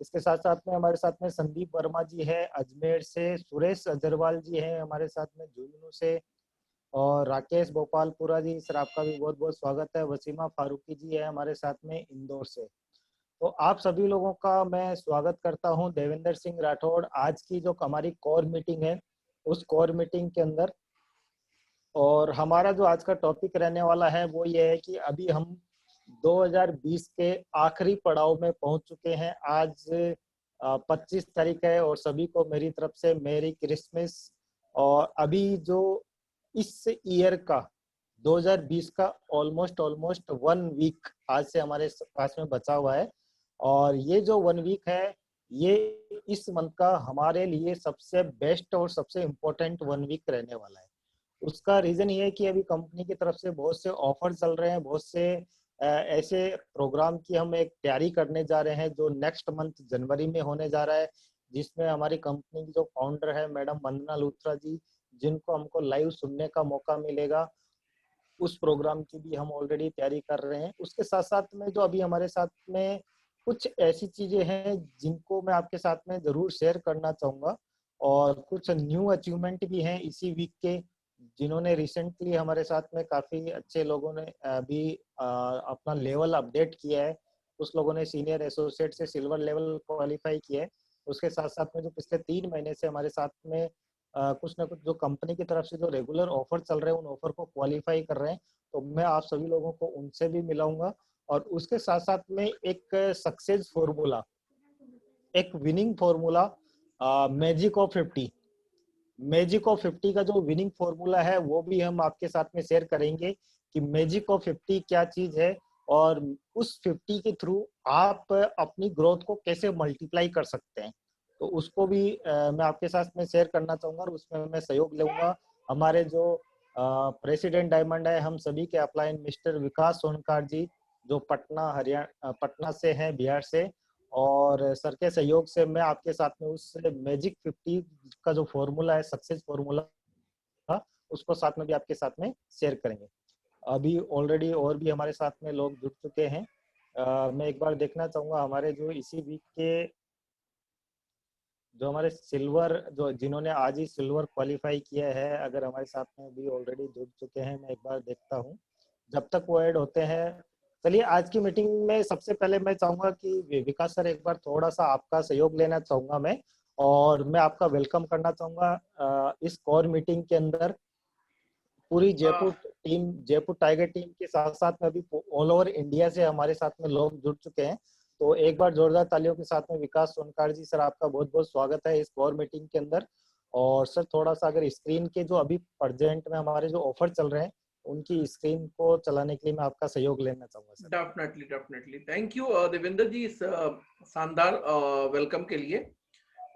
इसके साथ साथ में हमारे साथ में संदीप वर्मा जी है अजमेर से, सुरेश अग्रवाल जी हैं हमारे साथ में झुंझुनू से, और राकेश भोपालपुरा जी, सर आपका भी बहुत बहुत स्वागत है। वसीमा फारूकी जी है हमारे साथ में इंदौर से। तो आप सभी लोगों का मैं स्वागत करता हूं देवेंद्र सिंह राठौड़ आज की जो हमारी कोर मीटिंग है उस कोर मीटिंग के अंदर। और हमारा जो आज का टॉपिक रहने वाला है वो ये है कि अभी हम 2020 के आखिरी पड़ाव में पहुंच चुके हैं। आज 25 तारीख है और सभी को मेरी तरफ से मेरी क्रिसमस। और अभी जो इस ईयर का 2020 का ऑलमोस्ट 1 वीक आज से हमारे पास में बचा हुआ है। और ये जो 1 वीक है ये इस मंथ का हमारे लिए सबसे बेस्ट और सबसे इम्पोर्टेंट 1 वीक रहने वाला है। उसका रीजन ये है कि अभी कंपनी की तरफ से बहुत से ऑफर चल रहे हैं, बहुत से ऐसे प्रोग्राम की हम एक तैयारी करने जा रहे हैं जो नेक्स्ट मंथ जनवरी में होने जा रहा है, जिसमें हमारी कंपनी की जो फाउंडर है मैडम वंदना लूथरा जी, जिनको हमको लाइव सुनने का मौका मिलेगा, उस प्रोग्राम की भी हम ऑलरेडी तैयारी कर रहे हैं। उसके साथ साथ में जो अभी हमारे साथ में कुछ ऐसी चीजें हैं जिनको मैं आपके साथ में जरूर शेयर करना चाहूंगा, और कुछ न्यू अचीवमेंट भी हैं इसी वीक के, जिन्होंने रिसेंटली हमारे साथ में काफी अच्छे लोगों ने अभी अपना लेवल अपडेट किया है। कुछ लोगों ने सीनियर एसोसिएट से सिल्वर लेवल क्वालिफाई किया है। उसके साथ साथ में जो पिछले 3 महीने से हमारे साथ में कुछ ना कुछ जो कंपनी की तरफ से जो रेगुलर ऑफर चल रहे हैं उन ऑफर को क्वालिफाई कर रहे हैं, तो मैं आप सभी लोगों को उनसे भी मिलाऊंगा। और उसके साथ साथ में एक सक्सेस फॉर्मूला, एक विनिंग फॉर्मूला मैजिक ऑफ 50 का जो विनिंग फॉर्मूला है वो भी हम आपके साथ में शेयर करेंगे कि मैजिक ऑफ 50 क्या चीज है, और उस 50 के थ्रू आप अपनी ग्रोथ को कैसे मल्टीप्लाई कर सकते हैं। तो उसको भी मैं आपके साथ में शेयर करना चाहूंगा, और उसमें मैं सहयोग लूंगा हमारे जो प्रेसिडेंट डायमंड है हम सभी के अपलाइन मिस्टर विकास सोनकार जी, जो पटना से हैं, बिहार से। और सर के सहयोग से मैं आपके साथ में उस मैजिक 50 का जो फॉर्मूला है, सक्सेस फॉर्मूला, उसको साथ में भी आपके साथ में शेयर करेंगे। अभी ऑलरेडी और भी हमारे साथ में लोग जुड़ चुके हैं। मैं एक बार देखना चाहूंगा हमारे जो इसी वीक के जो हमारे सिल्वर, जो जिन्होंने आज ही सिल्वर क्वालिफाई किया है, अगर हमारे साथ में भी ऑलरेडी जुड़ चुके हैं, मैं एक बार देखता हूँ जब तक वो ऐड होते हैं। चलिए आज की मीटिंग में सबसे पहले मैं चाहूंगा कि विकास सर एक बार थोड़ा सा आपका सहयोग लेना चाहूंगा मैं, और मैं आपका वेलकम करना चाहूंगा इस कोर मीटिंग के अंदर। पूरी जयपुर टाइगर टीम के साथ साथ में अभी ऑल ओवर इंडिया से हमारे साथ में लोग जुड़ चुके हैं। तो एक बार जोरदार तालियों के साथ में विकास सोनकार जी, सर आपका बहुत बहुत स्वागत है इस कोर मीटिंग के अंदर। और सर थोड़ा सा अगर स्क्रीन के जो अभी प्रेजेंट में हमारे जो ऑफर चल रहे हैं उनकी स्क्रीन को चलाने के लिए मैं आपका सहयोग लेना चाहूंगा sir. Definitely thank you Devendra ji इस शानदार वेलकम के लिए।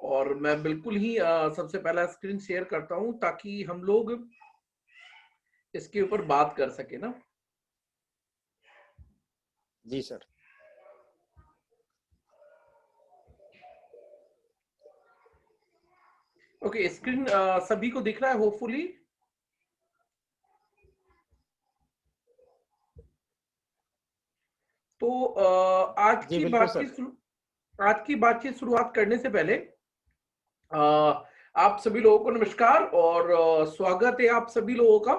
और मैं बिल्कुल ही सबसे पहला स्क्रीन शेयर करता हूं ताकि हम लोग इसके ऊपर बात कर सके ना। जी सर। ओके, स्क्रीन सभी को दिख रहा है होपफुली। तो आज की बातचीत शुरुआत करने से पहले आप सभी लोगों को नमस्कार और स्वागत है आप सभी लोगों का।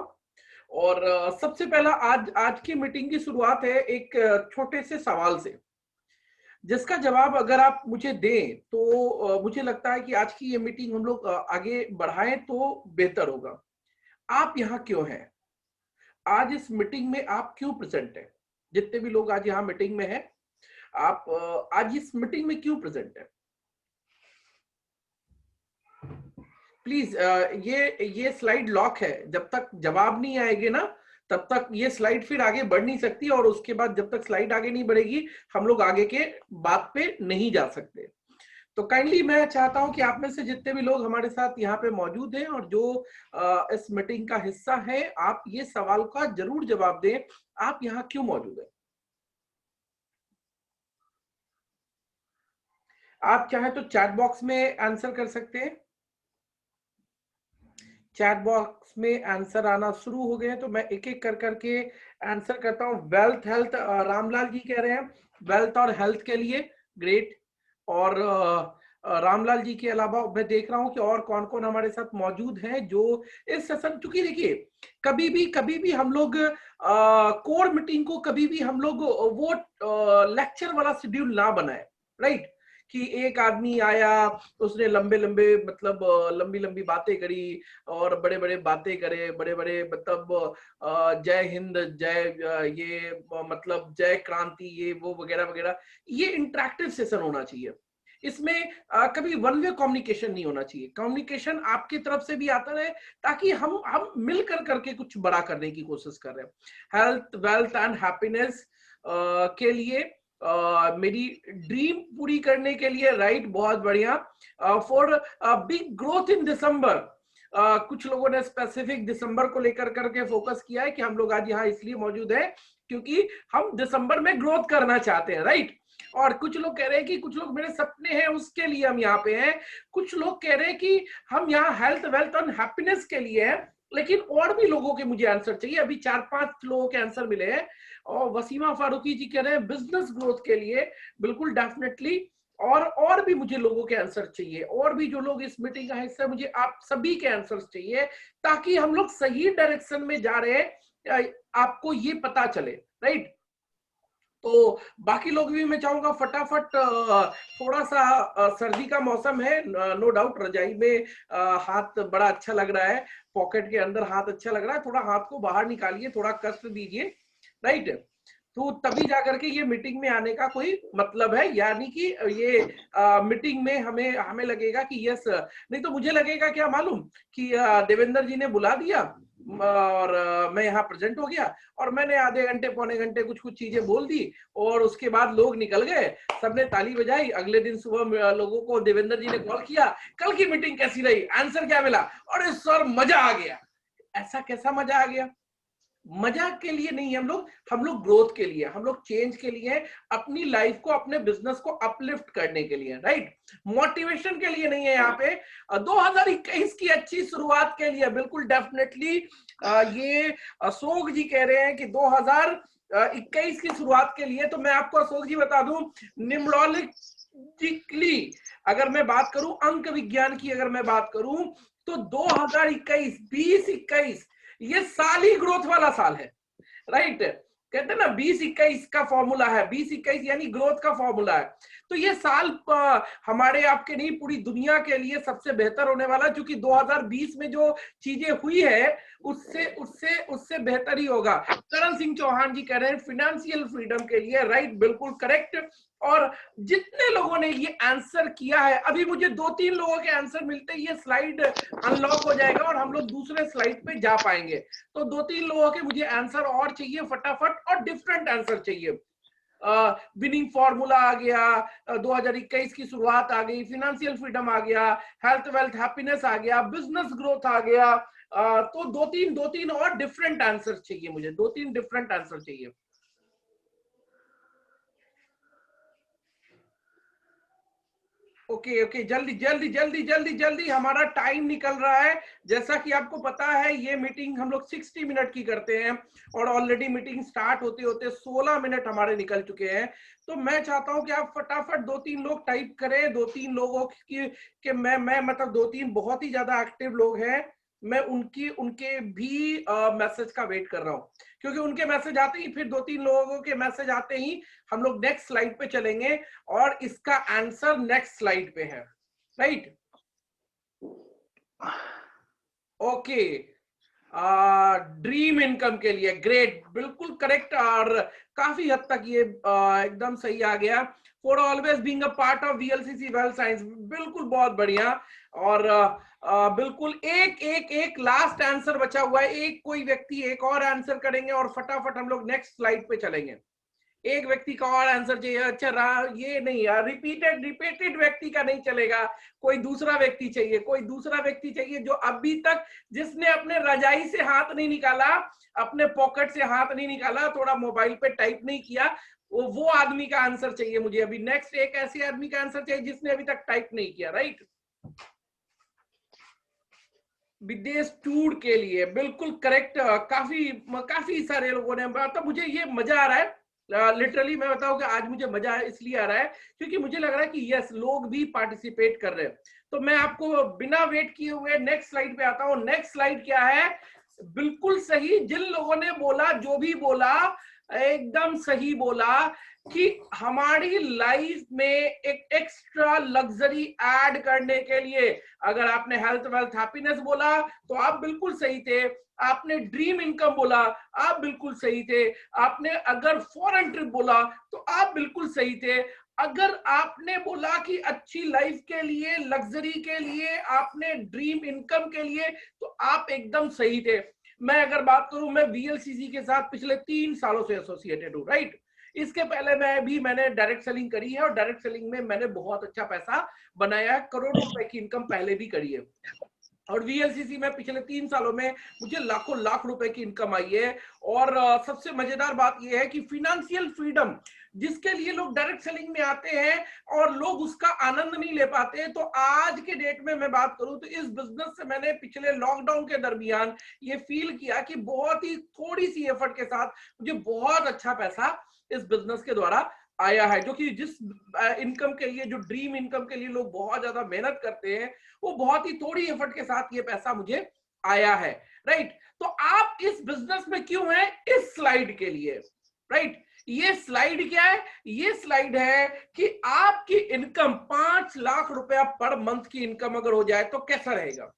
और सबसे पहला आज की मीटिंग की शुरुआत है एक छोटे से सवाल से, जिसका जवाब अगर आप मुझे दें तो मुझे लगता है कि आज की ये मीटिंग हम लोग आगे बढ़ाएं तो बेहतर होगा। आप यहाँ क्यों हैं? आज इस मीटिंग में आप क्यों प्रेजेंट हैं? जितने भी लोग आज यहाँ मीटिंग में हैं, आप आज इस मीटिंग में क्यों प्रेजेंट हैं? प्लीज ये स्लाइड लॉक है, जब तक जवाब नहीं आएंगे ना तब तक ये स्लाइड फिर आगे बढ़ नहीं सकती, और उसके बाद जब तक स्लाइड आगे नहीं बढ़ेगी हम लोग आगे के बात पे नहीं जा सकते। तो काइंडली मैं चाहता हूं कि आप में से जितने भी लोग हमारे साथ यहाँ पे मौजूद हैं और जो इस मीटिंग का हिस्सा है, आप ये सवाल का जरूर जवाब दें, आप यहाँ क्यों मौजूद हैं? आप चाहे तो चैट बॉक्स में आंसर कर सकते हैं। चैट बॉक्स में आंसर आना शुरू हो गए हैं तो मैं एक एक कर करके आंसर करता हूं। वेल्थ हेल्थ, रामलाल जी कह रहे हैं वेल्थ और हेल्थ के लिए ग्रेट। और रामलाल जी के अलावा मैं देख रहा हूं कि और कौन कौन हमारे साथ मौजूद हैं जो इस सेशन, चूंकि देखिए कभी भी हम लोग कोर मीटिंग को कभी भी हम लोग वो लेक्चर वाला शेड्यूल ना बनाए, राइट? कि एक आदमी आया, उसने लंबे लंबे मतलब लंबी लंबी बातें करी और बड़े बड़े बातें करे, बड़े बड़े मतलब जय हिंद, जय ये मतलब जय क्रांति, ये वो वगैरह वगैरह। ये इंटरेक्टिव सेशन होना चाहिए। इसमें कभी वन वे कम्युनिकेशन नहीं होना चाहिए। कम्युनिकेशन आपकी तरफ से भी आता रहे ताकि हम मिलकर करके कुछ बड़ा करने की कोशिश कर रहे हैं। हेल्थ, वेल्थ एंड हैप्पीनेस के लिए मेरी ड्रीम पूरी करने के लिए, राइट, बहुत बढ़िया। फॉर बिग ग्रोथ इन दिसंबर, कुछ लोगों ने स्पेसिफिक दिसंबर को लेकर करके फोकस किया है कि हम लोग आज यहाँ इसलिए मौजूद है क्योंकि हम दिसंबर में ग्रोथ करना चाहते हैं, राइट? और कुछ लोग कह रहे हैं कि कुछ लोग मेरे सपने हैं उसके लिए हम यहाँ पे हैं। कुछ लोग कह रहे हैं कि हम यहाँ हेल्थ, वेल्थ और हैप्पीनेस के लिए हैं। लेकिन और भी लोगों के मुझे आंसर चाहिए। अभी 4-5 लोगों के आंसर मिले हैं। और वसीमा फारूकी जी कह रहे हैं बिजनेस ग्रोथ के लिए। बिल्कुल, डेफिनेटली। और भी मुझे लोगों के आंसर चाहिए, और भी जो लोग इस मीटिंग का हिस्सा, मुझे आप सभी के आंसर्स चाहिए ताकि हम लोग सही डायरेक्शन में जा रहे हैं, आपको ये पता चले, राइट? तो बाकी लोग भी मैं चाहूंगा फटाफट, थोड़ा सा सर्दी का मौसम है, नो डाउट, रजाई में हाथ बड़ा अच्छा लग रहा है, पॉकेट के अंदर हाथ अच्छा लग रहा है, थोड़ा हाथ को बाहर निकालिए, थोड़ा कष्ट दीजिए, राइट? तो तभी जाकर के ये मीटिंग में आने का कोई मतलब है। यानी कि ये मीटिंग में हमें हमें लगेगा कि यस, नहीं तो मुझे लगेगा क्या मालूम कि देवेंद्र जी ने बुला दिया और मैं यहाँ प्रेजेंट हो गया और मैंने आधे घंटे पौने घंटे कुछ कुछ चीजें बोल दी और उसके बाद लोग निकल गए, सबने ताली बजाई। अगले दिन सुबह लोगों को देवेंद्र जी ने कॉल किया, कल की मीटिंग कैसी रही, आंसर क्या मिला, अरे सर मजा आ गया। ऐसा कैसा मजा आ गया? मजाक के लिए नहीं है, हम लोग ग्रोथ के लिए, हम लोग चेंज के लिए, अपनी लाइफ को, अपने बिजनेस को अपलिफ्ट करने के लिए, राइट? मोटिवेशन के लिए नहीं है यहाँ पे। 2021 की अच्छी शुरुआत के लिए बिल्कुल डेफिनेटली ये अशोक जी कह रहे हैं कि 2021 की शुरुआत के लिए। तो मैं आपको अशोक जी बता दूं, न्यूमरोलॉजिकली अगर मैं बात करूं, अंक विज्ञान की अगर मैं बात करूं, तो 2021 2021 ये साल ही ग्रोथ वाला साल है, राइट? कहते हैं ना 20-21 का फॉर्मूला है, 20-21 यानी ग्रोथ का फॉर्मूला है। तो ये साल हमारे आपके नहीं, पूरी दुनिया के लिए सबसे बेहतर होने वाला, क्योंकि 2020 में जो चीजें हुई है उससे उससे उससे बेहतर ही होगा। करण सिंह चौहान जी कह रहे हैं फिनेंशियल फ्रीडम के लिए, राइट, बिल्कुल करेक्ट। और जितने लोगों ने ये आंसर किया है, अभी मुझे 2-3 लोगों के आंसर मिलते ही ये स्लाइड अनलॉक हो जाएगा और हम लोग दूसरे स्लाइड पे जा पाएंगे। तो 2-3 लोगों के मुझे आंसर और चाहिए फटाफट, और डिफरेंट आंसर चाहिए। विनिंग फॉर्मूला आ गया, 2021 की शुरुआत आ गई, फिनेंशियल फ्रीडम आ गया, हेल्थ, वेल्थ, हैप्पीनेस आ गया, बिजनेस ग्रोथ आ गया। तो दो तीन और डिफरेंट आंसर चाहिए मुझे, 2-3 डिफरेंट आंसर चाहिए। ओके ओके, जल्दी जल्दी जल्दी जल्दी जल्दी, हमारा टाइम निकल रहा है। जैसा कि आपको पता है ये मीटिंग हम लोग 60 मिनट की करते हैं और ऑलरेडी मीटिंग स्टार्ट होते होते 16 मिनट हमारे निकल चुके हैं। तो मैं चाहता हूं कि आप फटाफट 2-3 लोग टाइप करें, 2-3 लोगों की कि मैं मतलब 2-3 बहुत ही ज्यादा एक्टिव लोग हैं, मैं उनके भी मैसेज का वेट कर रहा हूं, क्योंकि उनके मैसेज आते ही, फिर 2-3 लोगों के मैसेज आते ही हम लोग नेक्स्ट स्लाइड पे चलेंगे और इसका आंसर नेक्स्ट स्लाइड पे है, राइट? ओके, ड्रीम इनकम के लिए, ग्रेट, बिल्कुल करेक्ट, और काफी हद तक ये एकदम सही आ गया। For always being a part of VLCC wealth science, बिल्कुल बहुत बढ़िया। और बिल्कुल एक एक एक लास्ट आंसर बचा हुआ है, एक कोई व्यक्ति एक और आंसर करेंगे और फटाफट हम लोग नेक्स्ट स्लाइड पे चलेंगे। एक व्यक्ति का और आंसर चाहिए। अच्छा रहा, ये नहीं यार, रिपीटेड व्यक्ति का नहीं चलेगा, कोई दूसरा व्यक्ति चाहिए, कोई दूसरा व्यक्ति चाहिए जो अभी तक, जिसने अपने रजाई से हाथ नहीं निकाला, अपने पॉकेट से हाथ नहीं निकाला, थोड़ा मोबाइल पे टाइप नहीं किया, वो आदमी का आंसर चाहिए मुझे अभी। नेक्स्ट एक ऐसे आदमी का आंसर चाहिए जिसने अभी तक टाइप नहीं किया, राइट? विदेश टूर के लिए, बिल्कुल करेक्ट। काफी काफी सारे लोगों ने, तो मुझे ये मजा आ रहा है लिटरली मैं बताऊं कि आज मुझे मजा इसलिए आ रहा है क्योंकि मुझे लग रहा है कि यस, लोग भी पार्टिसिपेट कर रहे हैं। तो मैं आपको बिना वेट किए हुए नेक्स्ट स्लाइड पे आता हूं। नेक्स्ट स्लाइड क्या है? बिल्कुल सही, जिन लोगों ने बोला, जो भी बोला, एकदम सही बोला कि हमारी लाइफ में एक एक्स्ट्रा लग्जरी ऐड करने के लिए, अगर आपने हेल्थ वेल्थ हैप्पीनेस बोला तो आप बिल्कुल सही थे, आपने ड्रीम इनकम बोला आप बिल्कुल सही थे, आपने अगर फॉरेन ट्रिप बोला तो आप बिल्कुल सही थे, अगर आपने बोला कि अच्छी लाइफ के लिए, लग्जरी के लिए, आपने ड्रीम इनकम के लिए, तो आप एकदम सही थे। मैं अगर बात करूं, मैं वीएलसीसी के साथ पिछले 3 सालों से एसोसिएटेड हूं, राइट। इसके पहले मैंने डायरेक्ट सेलिंग करी है और डायरेक्ट सेलिंग में मैंने बहुत अच्छा पैसा बनाया है, करोड़ों रुपए की इनकम पहले भी करी है। और वीएलसीसी में पिछले 3 सालों में मुझे लाखों लाख रुपए की इनकम आई है। और सबसे मजेदार बात यह है कि फिनेंशियल फ्रीडम जिसके लिए लोग डायरेक्ट सेलिंग में आते हैं और लोग उसका आनंद नहीं ले पाते, तो आज के डेट में मैं बात करूं तो इस बिजनेस से मैंने पिछले लॉकडाउन के दरमियान ये फील किया कि बहुत ही थोड़ी सी एफर्ट के साथ मुझे बहुत अच्छा पैसा इस बिजनेस के द्वारा आया है। जो कि जिस इनकम के लिए, जो ड्रीम इनकम के लिए लोग बहुत ज्यादा मेहनत करते हैं, वो बहुत ही थोड़ी एफर्ट के साथ ये पैसा मुझे आया है, राइट। तो आप इस बिजनेस में क्यों हैं? इस स्लाइड के लिए, राइट। ये स्लाइड क्या है? ये स्लाइड है कि आपकी इनकम 5 लाख रुपया पर मंथ की इनकम अगर हो जाए तो कैसा रहेगा।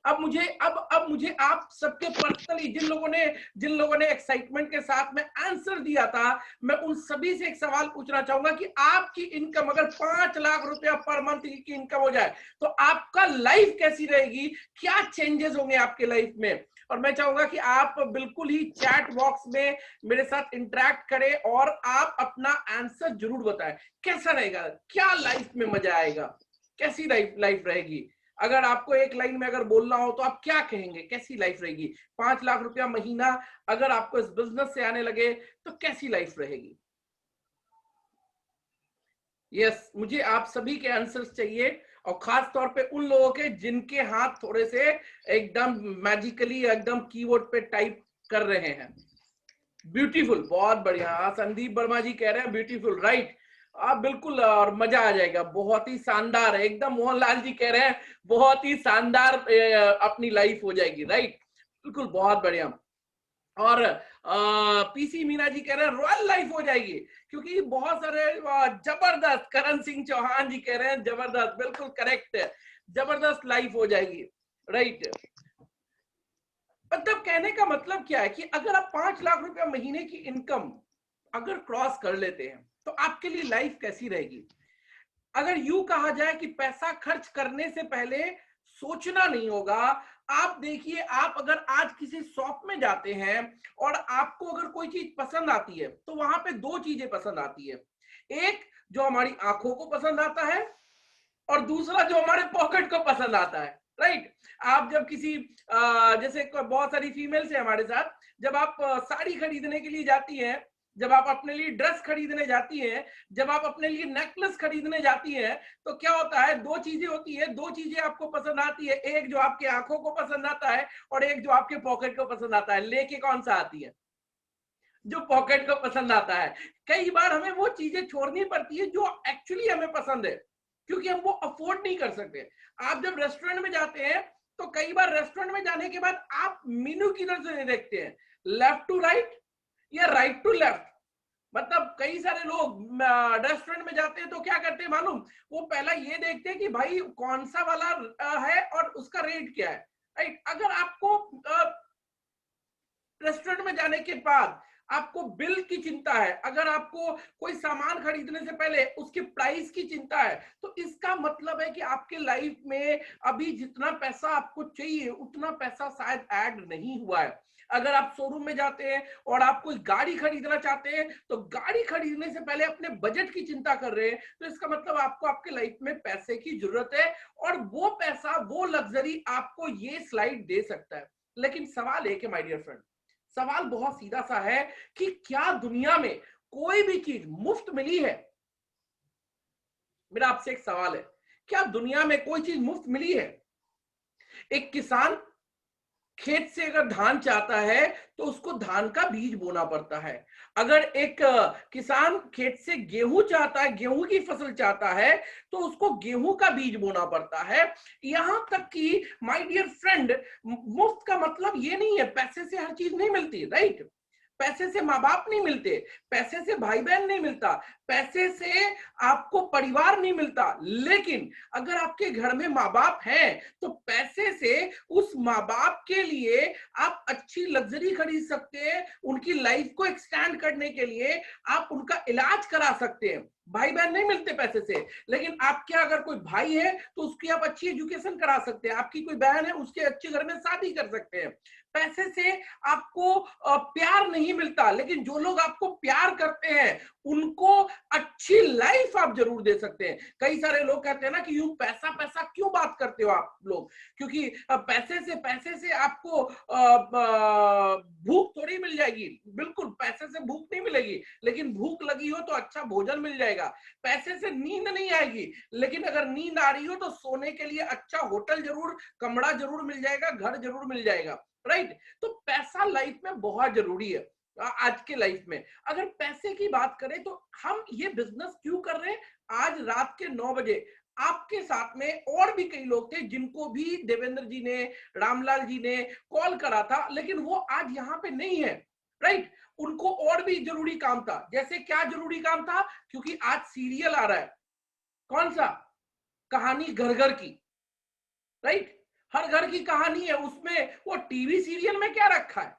अब मुझे आप सबके पर्सनली, जिन लोगों ने एक्साइटमेंट के साथ में आंसर दिया था, मैं उन सभी से एक सवाल पूछना चाहूंगा कि आपकी इनकम अगर 5 लाख रुपया पर मंथ की इनकम हो जाए तो आपका लाइफ कैसी रहेगी, क्या चेंजेस होंगे आपके लाइफ में। और मैं चाहूंगा कि आप बिल्कुल ही चैट बॉक्स में मेरे साथ इंटरेक्ट करें और आप अपना आंसर जरूर बताएं, कैसा रहेगा, क्या लाइफ में मजा आएगा, कैसी लाइफ रहेगी। अगर आपको एक लाइन में अगर बोलना हो तो आप क्या कहेंगे, कैसी लाइफ रहेगी। 5 लाख रुपया महीना अगर आपको इस बिजनेस से आने लगे तो कैसी लाइफ रहेगी। यस, मुझे आप सभी के आंसर्स चाहिए, और खास तौर पे उन लोगों के जिनके हाथ थोड़े से एकदम मैजिकली एकदम कीबोर्ड पे टाइप कर रहे हैं। ब्यूटीफुल, बहुत बढ़िया। संदीप वर्मा जी कह रहे हैं ब्यूटीफुल, राइट। आप बिल्कुल, और मजा आ जाएगा, बहुत ही शानदार है एकदम। मोहनलाल जी कह रहे हैं बहुत ही शानदार अपनी लाइफ हो जाएगी, राइट। बिल्कुल, बहुत बढ़िया। और पीसी मीना जी कह रहे हैं रॉयल लाइफ हो जाएगी, क्योंकि बहुत सारे जबरदस्त। करण सिंह चौहान जी कह रहे हैं जबरदस्त, बिल्कुल करेक्ट है, जबरदस्त लाइफ हो जाएगी, राइट। मतलब कहने का मतलब क्या है कि अगर आप 5 लाख रुपया महीने की इनकम अगर क्रॉस कर लेते हैं तो आपके लिए लाइफ कैसी रहेगी। अगर यूं कहा जाए कि पैसा खर्च करने से पहले सोचना नहीं होगा। आप देखिए, आप अगर आज किसी शॉप में जाते हैं और आपको अगर कोई चीज पसंद आती है तो वहां पे 2 चीजें पसंद आती है। एक जो हमारी आंखों को पसंद आता है, और दूसरा जो हमारे पॉकेट को पसंद आता है, राइट। आप जब किसी जैसे बहुत सारी फीमेल्स है हमारे साथ, जब आप साड़ी खरीदने के लिए जाती हैं, जब आप अपने लिए ड्रेस खरीदने जाती हैं, जब आप अपने लिए नेकलेस खरीदने जाती हैं, तो क्या होता है, 2 चीजें होती है, 2 चीजें आपको पसंद आती है। एक जो आपके आंखों को पसंद आता है और एक जो आपके पॉकेट को पसंद आता है। लेके कौन सा आती है? जो पॉकेट को पसंद आता है। कई बार हमें वो चीजें छोड़नी पड़ती है जो एक्चुअली हमें पसंद है, क्योंकि हम वो अफोर्ड नहीं कर सकते। आप जब रेस्टोरेंट में जाते हैं तो कई बार रेस्टोरेंट में जाने के बाद आप मेनू किधर से नहीं देखते हैं, लेफ्ट टू राइट या राइट टू लेफ्ट। मतलब कई सारे लोग रेस्टोरेंट में जाते हैं तो क्या करते हैं मालूम, वो पहला ये देखते हैं कि भाई कौन सा वाला है और उसका रेट क्या है, राइट। अगर आपको रेस्टोरेंट में जाने के बाद आपको बिल की चिंता है, अगर आपको कोई सामान खरीदने से पहले उसके प्राइस की चिंता है, तो इसका मतलब है कि आपके लाइफ में अभी जितना पैसा आपको चाहिए उतना पैसा शायद ऐड नहीं हुआ है। अगर आप शोरूम में जाते हैं और आप कोई गाड़ी खरीदना चाहते हैं तो गाड़ी खरीदने से पहले अपने बजट की चिंता कर रहे हैं, तो इसका मतलब आपको आपके लाइफ में पैसे की जरूरत है, और वो पैसा, वो लग्जरी आपको ये स्लाइड दे सकता है। लेकिन सवाल एक है माय डियर फ्रेंड, सवाल बहुत सीधा सा है कि क्या दुनिया में कोई भी चीज मुफ्त मिली है? मेरा आपसे एक सवाल है, क्या दुनिया में कोई चीज मुफ्त मिली है? एक किसान खेत से अगर धान चाहता है तो उसको धान का बीज बोना पड़ता है। अगर एक किसान खेत से गेहूं चाहता है, गेहूं की फसल चाहता है, तो उसको गेहूं का बीज बोना पड़ता है। यहां तक कि माय डियर फ्रेंड, मुफ्त का मतलब ये नहीं है, पैसे से हर चीज नहीं मिलती, राइट? पैसे से माँ बाप नहीं मिलते, पैसे से भाई बहन नहीं मिलता, पैसे से आपको परिवार नहीं मिलता, लेकिन अगर आपके घर में माँ बाप हैं तो पैसे से उस माँ बाप के लिए आप अच्छी लग्जरी खरीद सकते हैं, उनकी लाइफ को एक्सटेंड करने के लिए आप उनका इलाज करा सकते हैं। भाई बहन नहीं मिलते पैसे से, लेकिन आपके अगर कोई भाई है तो उसकी आप अच्छी एजुकेशन करा सकते हैं, आपकी कोई बहन है उसके अच्छे घर में शादी कर सकते हैं। पैसे से आपको प्यार नहीं मिलता, लेकिन जो लोग आपको प्यार करते हैं उनको अच्छी लाइफ आप जरूर दे सकते हैं। कई सारे लोग कहते हैं ना कि यूं पैसा पैसा क्यों बात करते हो आप लोग, क्योंकि पैसे से आपको भूख थोड़ी मिल जाएगी। बिल्कुल पैसे से भूख नहीं मिलेगी, लेकिन भूख लगी हो तो अच्छा भोजन मिल जाएगा। पैसे से नींद नहीं आएगी, लेकिन अगर नींद आ रही हो तो सोने के लिए अच्छा होटल जरूर, कमरा जरूर मिल जाएगा, घर जरूर मिल जाएगा, राइट? तो पैसा लाइफ में बहुत जरूरी है। आज के लाइफ में अगर पैसे की बात करें तो हम ये बिजनेस क्यों कर रहे हैं? आज रात के 9 बजे आपके साथ में और भी कई लोग थे जिनको भी देवेंद्र जी ने, रामलाल जी ने कॉल करा था, लेकिन वो आज यहाँ पे नहीं है, राइट? उनको और भी जरूरी काम था। जैसे क्या जरूरी काम था? क्योंकि आज सीरियल आ रहा है, कौन सा? कहानी घर घर की, राइट? हर घर की कहानी है उसमें। वो टीवी सीरियल में क्या रखा है?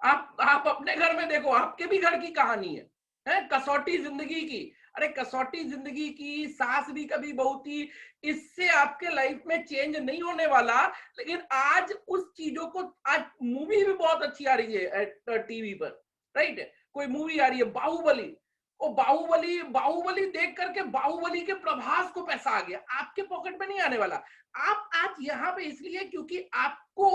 आप अपने घर में देखो, आपके भी घर की कहानी है कसौटी जिंदगी की। अरे कसौटी जिंदगी की, सास भी कभी बहू थी, इससे आपके लाइफ में चेंज नहीं होने वाला। लेकिन आज उस चीजों को, आज मूवी भी बहुत अच्छी आ रही है टीवी पर, राइट? कोई मूवी आ रही है बाहुबली, वो बाहुबली बाहुबली देख करके बाहुबली के प्रभास को पैसा आ गया, आपके पॉकेट में नहीं आने वाला। आप आज यहाँ पे इसलिए क्योंकि आपको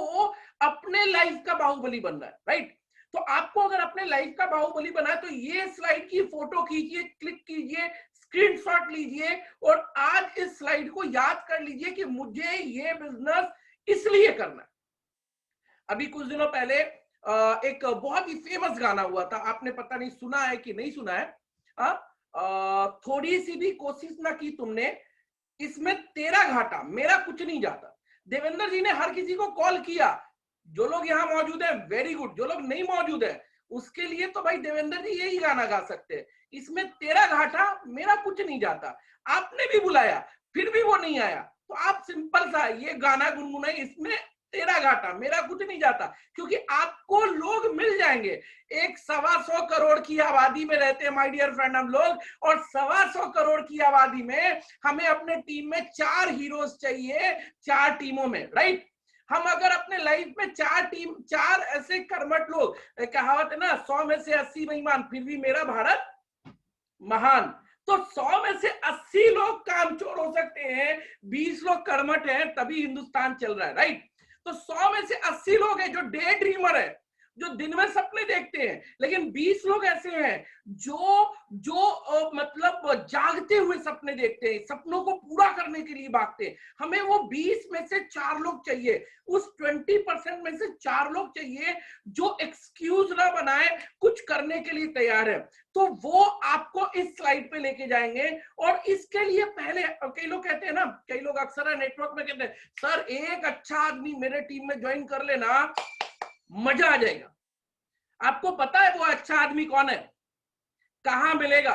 अपने लाइफ का बाहुबली बनना है, राइट? तो आपको अगर अपने लाइफ का बाहुबली बना है तो ये स्लाइड की फोटो खींचिए, क्लिक कीजिए, स्क्रीनशॉट लीजिए और आज इस स्लाइड को याद कर लीजिए कि मुझे ये बिजनेस इसलिए करना है। अभी कुछ दिनों पहले एक बहुत ही फेमस गाना हुआ था, आपने पता नहीं सुना है कि नहीं सुना है? थोड़ी सी भी कोशिश ना की तुमने, इसमें तेरा घाटा मेरा कुछ नहीं जाता। देवेंद्र जी ने हर किसी को कॉल किया, जो लोग यहाँ मौजूद है वेरी गुड, जो लोग नहीं मौजूद है उसके लिए तो भाई देवेंद्र जी यही गाना गा सकते हैं, इसमें तेरा घाटा मेरा कुछ नहीं जाता। आपने भी बुलाया फिर भी वो नहीं आया, तो आप सिंपल सा ये गाना गुनगुनाए, इसमें तेरा घाटा मेरा कुछ नहीं जाता, क्योंकि आपको लोग मिल जाएंगे। एक 125 करोड़ की आबादी में रहते हैं माय डियर फ्रेंड हम लोग, और 125 करोड़ की आबादी में हमें अपने टीम में 4 हीरोज चाहिए, 4 टीमों में, राइट? हम अगर अपने लाइफ में 4 ऐसे कर्मठ लोग, कहावत है ना 100 में से 80 बेईमान फिर भी मेरा भारत महान, तो 100 में से 80 लोग कामचोर हो सकते हैं, 20 लोग कर्मठ हैं, तभी हिंदुस्तान चल रहा है, राइट? तो 100 में से 80 लोग हैं जो डे ड्रीमर है, जो दिन में सपने देखते हैं, लेकिन 20 लोग ऐसे हैं जो जो मतलब जागते हुए सपने देखते हैं, सपनों को पूरा करने के लिए भागते हैं। हमें वो 20 में से 4 लोग चाहिए, उस 20% में से 4 लोग चाहिए जो एक्सक्यूज ना बनाए, कुछ करने के लिए तैयार है। तो वो आपको इस स्लाइड पे लेके जाएंगे। और इसके लिए पहले कई लोग कहते हैं ना, कई लोग अक्सर नेटवर्क में कहते हैं सर एक अच्छा आदमी मेरे टीम में ज्वाइन कर लेना, मजा आ जाएगा। आपको पता है वो अच्छा आदमी कौन है? कहां मिलेगा?